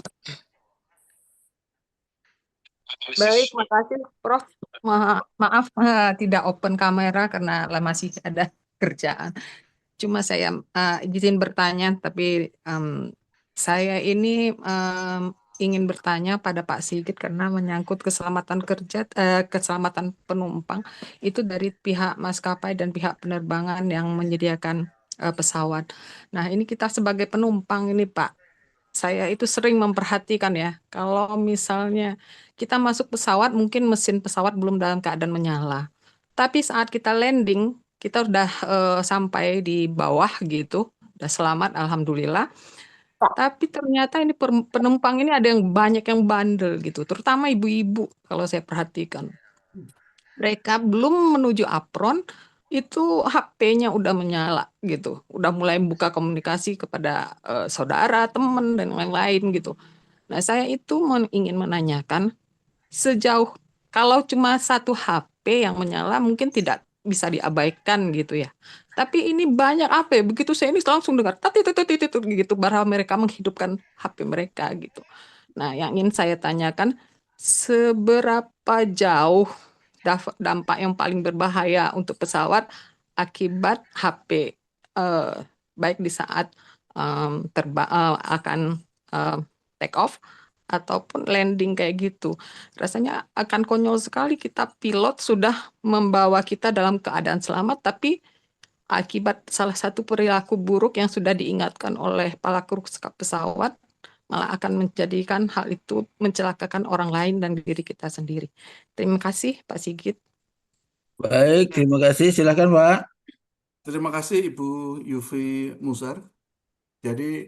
baik, makasih Prof. Maaf, tidak open kamera karena masih ada kerjaan. Cuma saya izin bertanya, tapi saya ini ingin bertanya pada Pak Sigit karena menyangkut keselamatan kerja, keselamatan penumpang itu dari pihak maskapai dan pihak penerbangan yang menyediakan pesawat. Nah, ini kita sebagai penumpang ini Pak. Saya itu sering memperhatikan ya, kalau misalnya kita masuk pesawat, mungkin mesin pesawat belum dalam keadaan menyala. Tapi saat kita landing, kita udah sampai di bawah gitu, udah selamat, alhamdulillah. Tapi ternyata ini penumpang ini ada yang banyak yang bandel gitu, terutama ibu-ibu kalau saya perhatikan. Mereka belum menuju apron, itu HP-nya udah menyala gitu, udah mulai buka komunikasi kepada saudara, teman dan lain-lain gitu. Nah, saya itu ingin menanyakan sejauh kalau cuma satu HP yang menyala mungkin tidak bisa diabaikan gitu ya. Tapi ini banyak HP, begitu saya ini langsung dengar tat tit tit tit tit gitu, bahwa mereka menghidupkan HP mereka gitu. Nah, yang ingin saya tanyakan seberapa jauh dampak yang paling berbahaya untuk pesawat akibat HP, eh, baik di saat akan eh, take off ataupun landing kayak gitu. Rasanya akan konyol sekali, kita pilot sudah membawa kita dalam keadaan selamat, tapi akibat salah satu perilaku buruk yang sudah diingatkan oleh para kru pesawat malah akan menjadikan hal itu mencelakakan orang lain dan diri kita sendiri. Terima kasih Pak Sigit. Baik, terima kasih. Silakan Pak. Terima kasih Ibu Yufi Musar. Jadi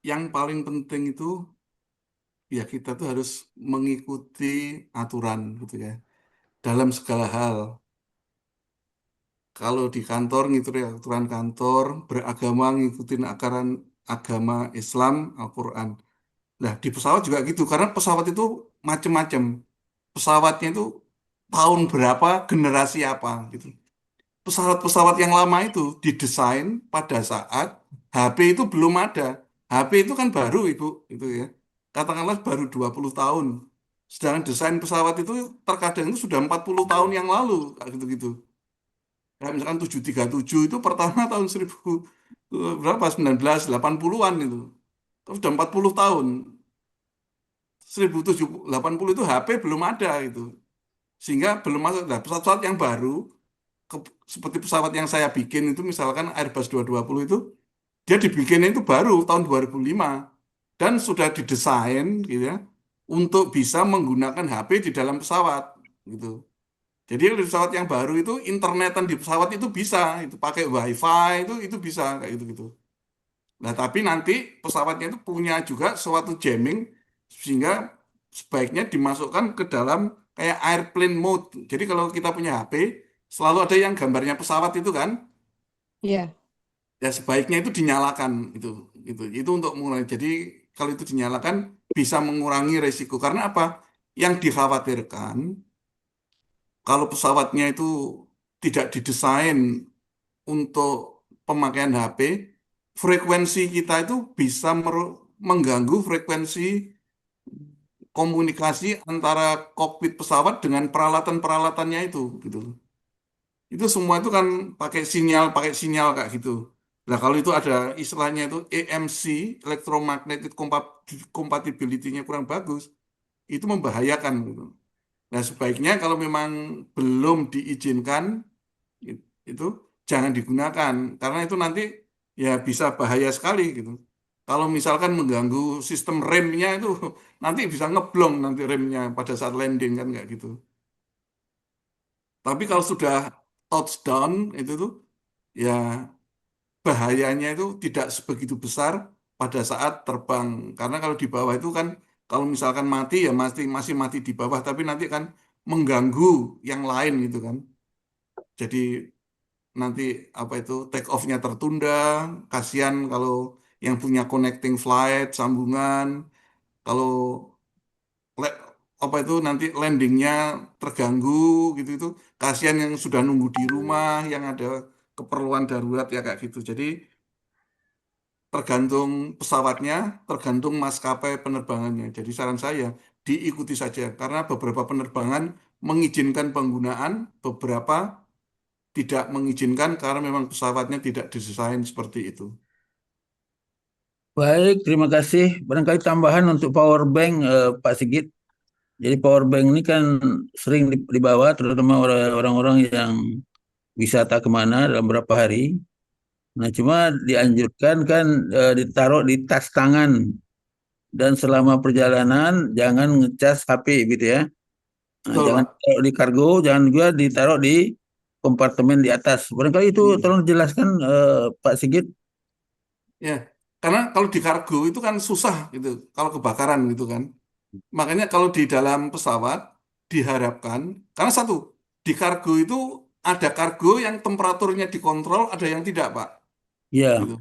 yang paling penting itu ya kita tuh harus mengikuti aturan gitu ya dalam segala hal. Kalau di kantor ngikutin aturan kantor, beragama ngikutin akaran agama Islam, Al-Quran. Nah, di pesawat juga gitu, karena pesawat itu macem-macem. Pesawatnya itu tahun berapa, generasi apa gitu. Pesawat-pesawat yang lama itu didesain pada saat HP itu belum ada. HP itu kan baru, Ibu, itu ya. Katakanlah baru 20 tahun. Sedangkan desain pesawat itu terkadang itu sudah 40 tahun yang lalu, kayak gitu-gitu. Ya, misalkan 737 itu pertama tahun 1000 berapa 1980-an itu. Terus sudah 40 tahun. 1780 itu HP belum ada itu. Sehingga belum masuk. Nah, pesawat-pesawat yang baru seperti pesawat yang saya bikin itu misalkan Airbus 220 itu dia dibikinnya itu baru tahun 2005 dan sudah didesain gitu ya untuk bisa menggunakan HP di dalam pesawat gitu. Jadi di pesawat yang baru itu internetan di pesawat itu bisa, itu pakai WiFi itu bisa kayak gitu-gitu. Nah, tapi nanti pesawatnya itu punya juga suatu jamming sehingga sebaiknya dimasukkan ke dalam kayak airplane mode. Jadi kalau kita punya HP, selalu ada yang gambarnya pesawat itu kan, Iya. ya sebaiknya itu dinyalakan itu untuk mengurangi. Jadi kalau itu dinyalakan bisa mengurangi resiko. Karena apa? Yang dikhawatirkan kalau pesawatnya itu tidak didesain untuk pemakaian HP, frekuensi kita itu bisa mengganggu frekuensi komunikasi antara kokpit pesawat dengan peralatan-peralatannya itu gitu. Itu semua itu kan pakai sinyal kayak gitu. Nah, kalau itu ada istilahnya itu EMC, electromagnetic compatibility-nya kurang bagus, itu membahayakan gitu. Nah, sebaiknya kalau memang belum diizinkan itu jangan digunakan karena itu nanti ya bisa bahaya sekali gitu. Kalau misalkan mengganggu sistem remnya itu nanti bisa ngeblong nanti remnya pada saat landing kan nggak gitu. Tapi kalau sudah touchdown itu tuh ya bahayanya itu tidak sebegitu besar pada saat terbang. Karena kalau di bawah itu kan kalau misalkan mati ya masih mati di bawah tapi nanti kan mengganggu yang lain gitu kan. Jadi nanti apa itu take off-nya tertunda, kasihan kalau yang punya connecting flight, sambungan, kalau le- apa itu nanti landingnya terganggu gitu itu, kasihan yang sudah nunggu di rumah, yang ada keperluan darurat ya kayak gitu. Jadi tergantung pesawatnya, tergantung maskapai penerbangannya. Jadi saran saya diikuti saja karena beberapa penerbangan mengizinkan penggunaan, beberapa tidak mengizinkan karena memang pesawatnya tidak didesain seperti itu. Baik, terima kasih. Barangkali tambahan untuk power bank, Pak Sigit. Jadi power bank ini kan sering dibawa, terutama orang-orang yang wisata kemana dalam beberapa hari. Nah, cuma dianjurkan kan ditaruh di tas tangan dan selama perjalanan jangan ngecas HP gitu ya. Nah, Betul, jangan Pak. taruh di kargo, jangan juga ditaruh di kompartemen di atas. Barangkali itu tolong jelaskan Pak Sigit. Ya, karena kalau di kargo itu kan susah gitu, kalau kebakaran gitu kan. Makanya kalau di dalam pesawat diharapkan, karena satu, di kargo itu ada kargo yang temperaturnya dikontrol, ada yang tidak, Pak. Ya, Gitu.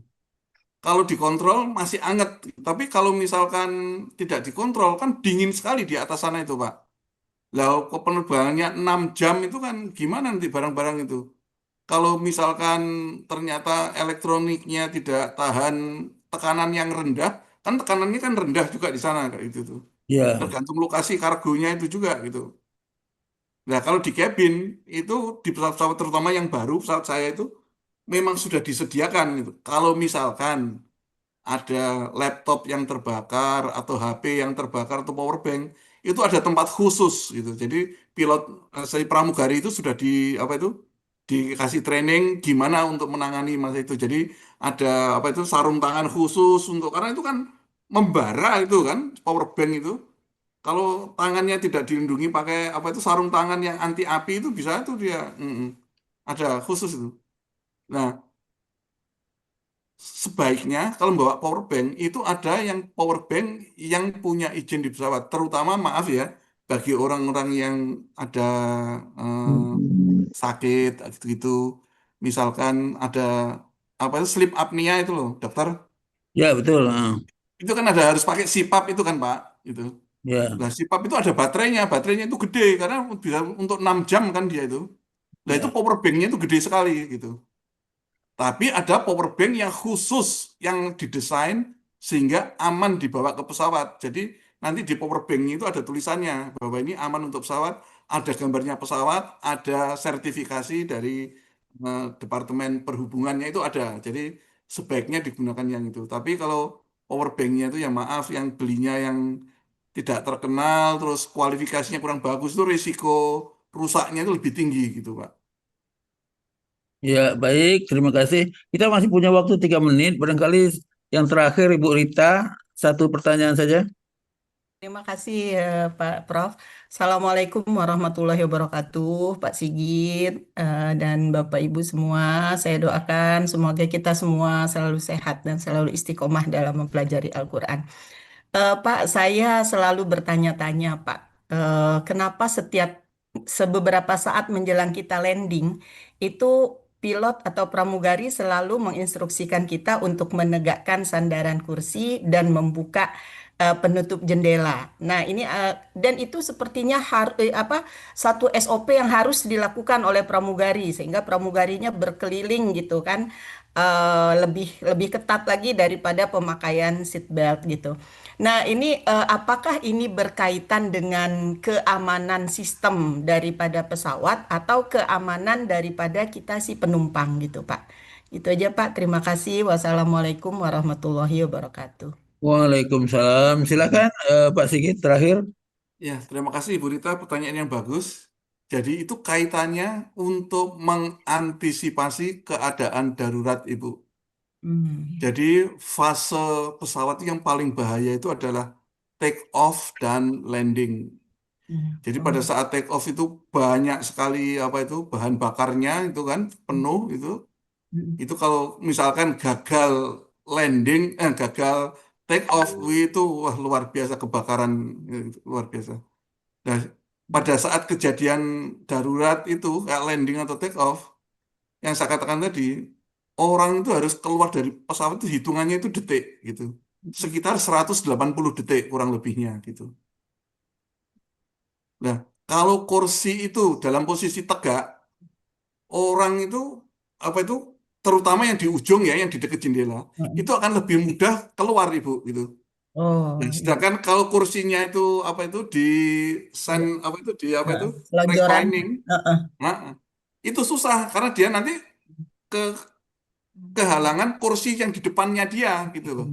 Kalau dikontrol masih anget, tapi kalau misalkan tidak dikontrol kan dingin sekali di atas sana itu, Pak. Lah, kok penerbangannya 6 jam itu kan gimana nanti barang-barang itu? Kalau misalkan ternyata elektroniknya tidak tahan tekanan yang rendah, kan tekanannya kan rendah juga di sana kayak gitu tuh. ya, Tergantung lokasi kargonya itu juga gitu. Nah, kalau di cabin itu di pesawat-pesawat terutama yang baru, pesawat saya itu memang sudah disediakan gitu. Kalau misalkan ada laptop yang terbakar atau HP yang terbakar atau power bank, itu ada tempat khusus gitu. Jadi pilot saya pramugari itu sudah di apa itu dikasih training gimana untuk menangani masa itu. Jadi ada apa itu sarung tangan khusus untuk karena itu kan membara itu kan power bank itu. Kalau tangannya tidak dilindungi pakai apa itu sarung tangan yang anti api itu bisa itu dia ada khusus itu. Nah, sebaiknya kalau membawa power bank itu ada yang power bank yang punya izin di pesawat. Terutama maaf ya bagi orang-orang yang ada sakit gitu-gitu. Misalkan ada apa itu sleep apnea itu loh, dokter. ya betul. Itu kan ada harus pakai CPAP itu kan, Pak. Itu. Ya, Nah, CPAP itu ada baterainya. Baterainya itu gede karena bisa untuk 6 jam kan dia itu. Nah, itu ya, power banknya itu gede sekali gitu. Tapi ada power bank yang khusus yang didesain sehingga aman dibawa ke pesawat. Jadi nanti di power bank itu ada tulisannya bahwa ini aman untuk pesawat, ada gambarnya pesawat, ada sertifikasi dari Departemen Perhubungannya itu ada. Jadi sebaiknya digunakan yang itu. Tapi kalau power banknya itu ya maaf yang belinya yang tidak terkenal, terus kualifikasinya kurang bagus itu risiko rusaknya itu lebih tinggi gitu, Pak. ya, baik. Terima kasih. Kita masih punya waktu 3 menit. Barangkali yang terakhir Ibu Rita, satu pertanyaan saja. Terima kasih Pak Prof. Assalamualaikum warahmatullahi wabarakatuh, Pak Sigit dan Bapak Ibu semua. Saya doakan semoga kita semua selalu sehat dan selalu istiqomah dalam mempelajari Al-Quran. Pak, saya selalu bertanya-tanya, Pak, kenapa sebeberapa saat menjelang kita landing, itu pilot atau pramugari selalu menginstruksikan kita untuk menegakkan sandaran kursi dan membuka penutup jendela. Nah, ini dan itu sepertinya satu SOP yang harus dilakukan oleh pramugari sehingga pramugarinya berkeliling gitu kan lebih lebih ketat lagi daripada pemakaian seat belt gitu. Nah, ini apakah ini berkaitan dengan keamanan sistem daripada pesawat atau keamanan daripada kita si penumpang gitu, Pak? Itu aja Pak, terima kasih. Wassalamualaikum warahmatullahi wabarakatuh. Waalaikumsalam. Silakan Pak Sigit terakhir. Ya, terima kasih Ibu Rita, pertanyaan yang bagus. Jadi itu kaitannya untuk mengantisipasi keadaan darurat, Ibu. Jadi fase pesawat yang paling bahaya itu adalah take off dan landing. Jadi pada saat take off itu banyak sekali bahan bakarnya itu kan penuh itu. Itu kalau misalkan gagal landing, gagal take off itu wah luar biasa kebakaran, luar biasa. Nah, pada saat kejadian darurat itu kayak landing atau take off, yang saya katakan tadi, orang itu harus keluar dari pesawat itu hitungannya itu detik gitu. Sekitar 180 detik kurang lebihnya gitu. Nah, kalau kursi itu dalam posisi tegak, orang itu terutama yang di ujung ya, yang di dekat jendela, itu akan lebih mudah keluar Ibu gitu. Nah, sedangkan kalau kursinya itu di Selonjoran. reclining, nah, itu susah karena dia nanti kehalangan kursi yang di depannya dia gitu loh.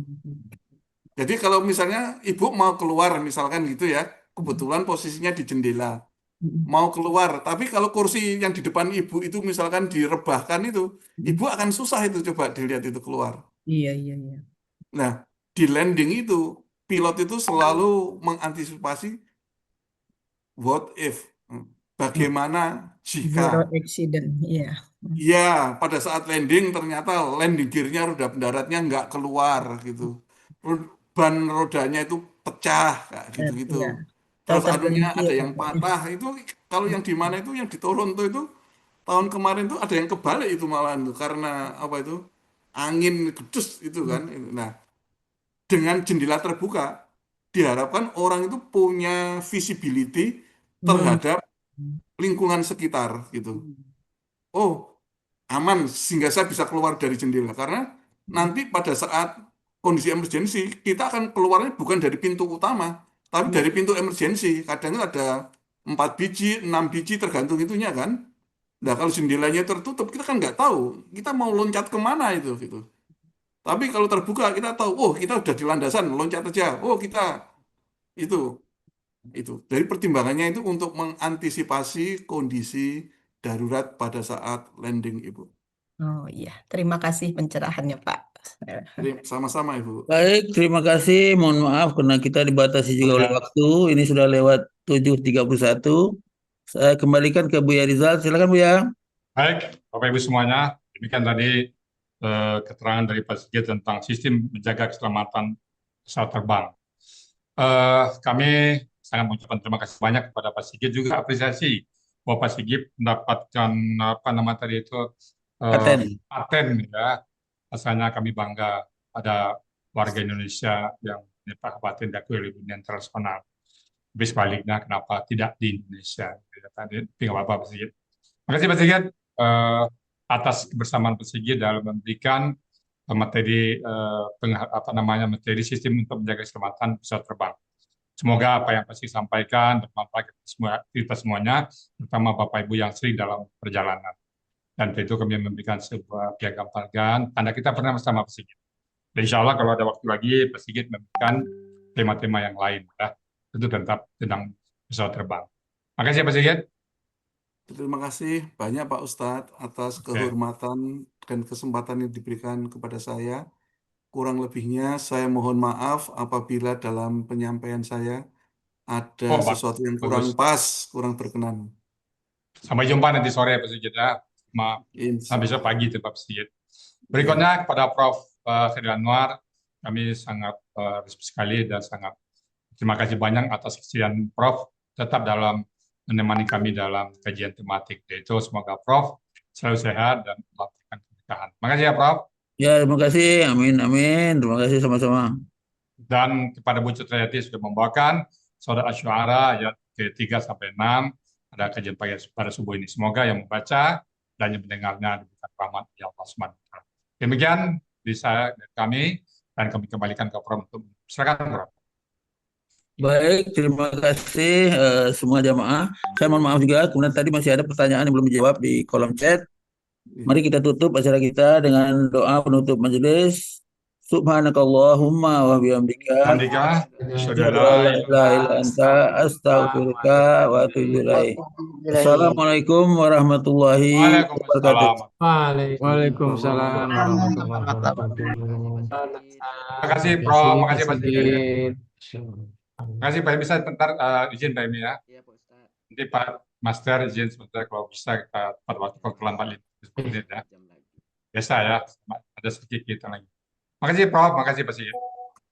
Jadi kalau misalnya ibu mau keluar misalkan gitu ya, kebetulan posisinya di jendela, mau keluar, tapi kalau kursi yang di depan ibu itu misalkan direbahkan itu, ibu akan susah itu coba dilihat itu keluar. Iya. Nah, di landing itu pilot itu selalu mengantisipasi what if, bagaimana jika. Zero accident, iya. Ya, pada saat landing ternyata landing gearnya roda pendaratnya nggak keluar gitu. Ban rodanya itu pecah kayak gitu-gitu. Iya. Terus Atau anunya tergelincir. ada yang patah itu kalau yang di mana itu yang di Toronto itu tahun kemarin itu ada yang kebalik itu malahan tuh karena angin gedus itu kan. Nah, dengan jendela terbuka diharapkan orang itu punya visibility terhadap lingkungan sekitar gitu. Oh, aman sehingga saya bisa keluar dari jendela karena nanti pada saat kondisi emergensi kita akan keluarnya bukan dari pintu utama tapi dari pintu emergensi. Kadang itu ada 4 biji 6 biji tergantung itunya kan. Nah kalau jendelanya tertutup kita kan nggak tahu kita mau loncat kemana itu gitu. Tapi kalau terbuka kita tahu oh kita udah di landasan loncat aja. Oh kita itu dari pertimbangannya itu untuk mengantisipasi kondisi darurat pada saat landing, Ibu. Oh iya, terima kasih pencerahannya Pak. Sama-sama, Ibu. Baik, terima kasih. Mohon maaf karena kita dibatasi juga oleh waktu. Ini sudah lewat 7.31. Saya kembalikan ke Buya Rizal. Silakan Buya. Baik, Bapak Ibu semuanya, demikian tadi keterangan dari Pak Sigit tentang sistem menjaga keselamatan pesawat terbang. Kami sangat mengucapkan terima kasih banyak kepada Pak Sigit, juga apresiasi bahwa Pak Sigit mendapatkan paten ya. Rasanya kami bangga pada warga Indonesia yang mendapat paten diakui oleh dunia internasional. Tapi sebaliknya kenapa tidak di Indonesia? Tapi nggak apa-apa Pak Sigit. Terima kasih Pak Sigit atas kebersamaan Pak Sigit dalam memberikan materi materi sistem untuk menjaga keselamatan pesawat terbang. Semoga apa yang Pak Sigit sampaikan bermanfaat kita semuanya, terutama Bapak Ibu yang sering dalam perjalanan. Dan tentu kami memberikan sebuah piagam penghargaan tanda kita pernah bersama Pak Sigit. Dan insya Allah kalau ada waktu lagi Pak Sigit memberikan tema-tema yang lain ya, tentu tentang pesawat terbang. Terima kasih Pak Sigit. Terima kasih banyak Pak Ustadz atas kehormatan dan kesempatan yang diberikan kepada saya. Kurang lebihnya saya mohon maaf apabila dalam penyampaian saya ada sesuatu yang kurang pas, kurang berkenan. Sampai jumpa nanti sore Pak Sigit ya. Sampai besok pagi Pak Sigit. Berikutnya kepada Prof. Khairil Anwar, kami sangat respect sekali dan sangat terima kasih banyak atas kesediaan Prof. Tetap dalam menemani kami dalam kajian tematik. Yaitu semoga Prof. selalu sehat dan melakukan keberkahan. Terima kasih ya Prof. Ya, terima kasih. Amin, amin. Terima kasih sama-sama. Dan kepada Bu Cutrayati sudah membawakan Surat Asy-Syu'ara ayat ke-3 sampai 6 ada kajian pada subuh ini. Semoga yang membaca dan yang mendengarnya diberikan rahmat ya Allah SWT. Demikian dari saya dan kami, dan kami kembalikan ke Prof untuk silakan Prof. Baik, terima kasih semua jamaah. Saya mohon maaf juga, kemudian tadi masih ada pertanyaan yang belum dijawab di kolom chat. Mari kita tutup acara kita dengan doa penutup majelis. Subhanakallahumma wa bihamdika Alhamdulillah, asyhadu an la ilaha illa anta astaghfiruka wa atubu ilaik. Assalamualaikum warahmatullahi wabarakatuh. Waalaikumsalam. Waalaikumsalam warahmatullahi wabarakatuh. Terima kasih, Prof. Terima kasih, Pak Sigit. Terima kasih, Pak. Bisa sebentar izin, Pak Emi ya. Nanti Pak Master izin sebentar kalau bisa kita pada waktu kalau terlambat 10 menit ya. Biasa ya, ada sedikit kita lagi. Makasih, Prof. Makasih, Pak Sigit.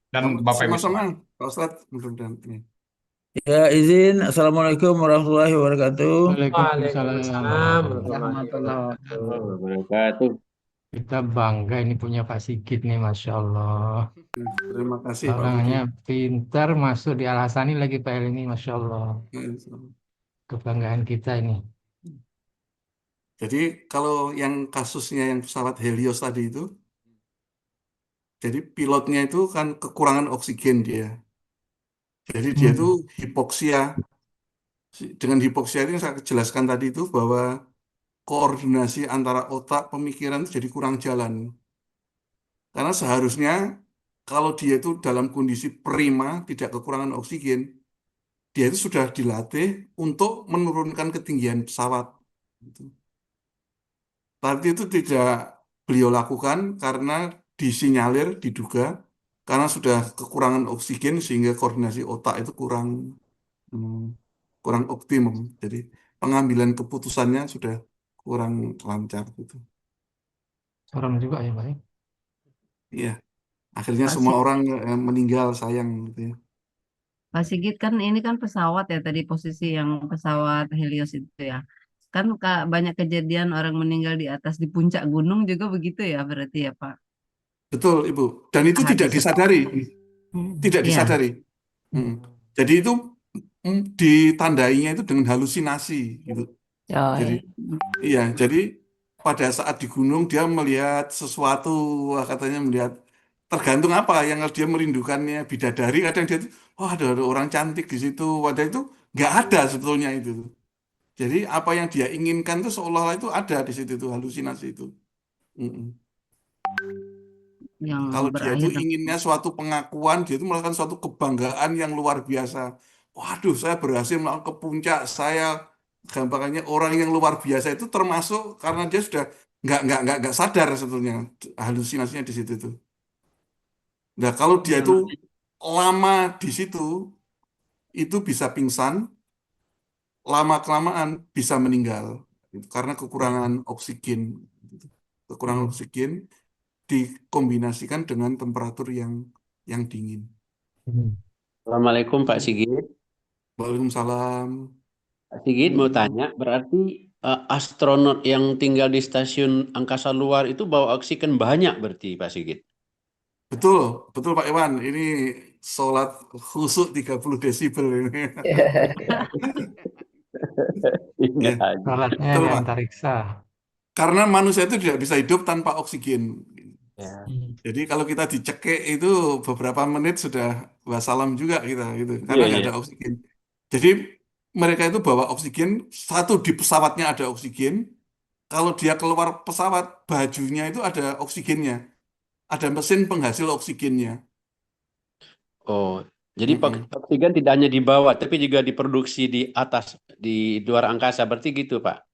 Dan Bapak Ibu semua. Sama-sama, Pak Ustadz. Mudah-mudahan ini. Ya, izin. Assalamualaikum warahmatullahi wabarakatuh. Waalaikumsalam Warahmatullahi wabarakatuh. Kita bangga ini punya Pak Sigit nih, Masya Allah. Terima kasih, Pak Budi. Orangnya pintar, masuk di Al-Hasani lagi Pak El ini, Masya Allah. Kebanggaan kita ini. Jadi kalau yang kasusnya yang pesawat Helios tadi itu, jadi pilotnya itu kan kekurangan oksigen dia. Jadi dia itu hipoksia. Dengan hipoksia itu yang saya jelaskan tadi itu bahwa koordinasi antara otak pemikiran itu jadi kurang jalan. Karena seharusnya kalau dia itu dalam kondisi prima, tidak kekurangan oksigen, dia itu sudah dilatih untuk menurunkan ketinggian pesawat. Tapi itu tidak beliau lakukan karena disinyalir, diduga, karena sudah kekurangan oksigen sehingga koordinasi otak itu kurang optimum. Jadi pengambilan keputusannya sudah kurang lancar gitu. Serem juga ya, Pak. Iya, akhirnya Pak semua Sigit, orang meninggal sayang gitu ya. Pak Sigit kan ini kan pesawat ya tadi posisi yang pesawat Helios itu ya. Kan banyak kejadian orang meninggal di atas di puncak gunung juga begitu ya berarti ya Pak. Betul, Ibu. Dan itu tidak Hadis disadari, tidak Iya. disadari. Jadi itu ditandainya itu dengan halusinasi gitu. Oh, Jadi iya, jadi pada saat di gunung dia melihat sesuatu, katanya melihat tergantung apa yang dia merindukannya bidadari, kadang dia tuh, wah ada orang cantik di situ, padahal itu nggak ada sebetulnya itu. Jadi apa yang dia inginkan itu seolah-olah itu ada di situ itu halusinasi itu. Mm-mm. yang Kalau dia itu berakhir inginnya suatu pengakuan, dia itu melakukan suatu kebanggaan yang luar biasa. Waduh, saya berhasil melakukan ke puncak, saya gampangannya orang yang luar biasa itu termasuk karena dia sudah nggak sadar sebetulnya halusinasinya di situ tuh. Nah, kalau dia yang itu lama di situ, itu bisa pingsan, lama-kelamaan bisa meninggal karena kekurangan oksigen. Kekurangan oksigen dikombinasikan dengan temperatur yang dingin. Assalamualaikum Pak Sigit. Waalaikumsalam. Pak Sigit mau tanya, berarti astronot yang tinggal di stasiun angkasa luar itu bawa oksigen banyak berarti Pak Sigit? Betul, betul Pak Iwan. Ini sholat khusyuk 30 desibel ini. Ya, Sholatnya betul di Pak. antariksa. Karena manusia itu tidak bisa hidup tanpa oksigen. Ya. Jadi kalau kita dicekik itu beberapa menit sudah wassalam juga kita gitu, karena nggak ada oksigen. Jadi mereka itu bawa oksigen, satu di pesawatnya ada oksigen, kalau dia keluar pesawat bajunya itu ada oksigennya, ada mesin penghasil oksigennya. Oh, jadi oksigen tidak hanya dibawa, tapi juga diproduksi di atas, di luar angkasa, berarti gitu Pak?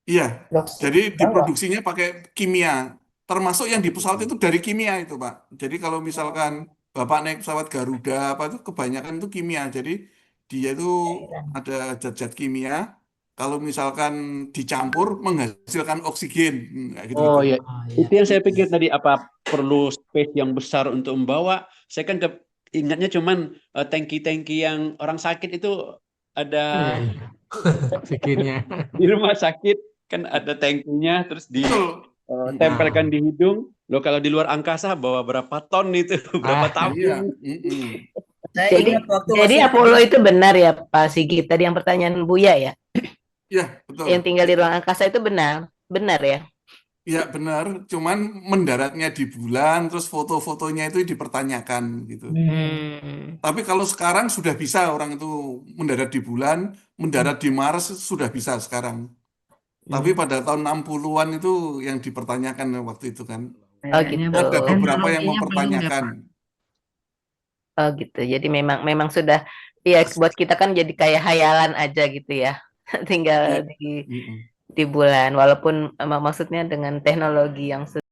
Iya, jadi diproduksinya pakai kimia, termasuk yang di pesawat itu dari kimia itu Pak. Jadi kalau misalkan Bapak naik pesawat Garuda apa itu kebanyakan itu kimia. Jadi dia itu ada zat-zat kimia. Kalau misalkan dicampur menghasilkan oksigen, kayak gitu. Oh ya, itu yang saya pikir tadi, apa perlu space yang besar untuk membawa? Saya kan ingatnya cuman tangki-tangki yang orang sakit itu ada Oksigennya. di rumah sakit kan ada tangkinya, terus ditempelkan di hidung. Loh kalau di luar angkasa bawa berapa ton itu, berapa tabung? Jadi Apollo itu benar ya Pak Sigit? Tadi yang pertanyaan Buya ya? Iya, betul. Yang tinggal di ruang angkasa itu benar ya? Iya benar, cuman mendaratnya di bulan, terus foto-fotonya itu dipertanyakan gitu. Tapi kalau sekarang sudah bisa orang itu mendarat di bulan, mendarat di Mars sudah bisa sekarang. Tapi pada tahun 60-an itu yang dipertanyakan waktu itu kan. Oh Kayaknya gitu. Ada beberapa yang teknologinya belum deh, mempertanyakan. Pak. Oh gitu. Jadi memang sudah ya buat kita kan jadi kayak hayalan aja gitu ya. Tinggal Iya. Mm-mm. di bulan walaupun maksudnya dengan teknologi yang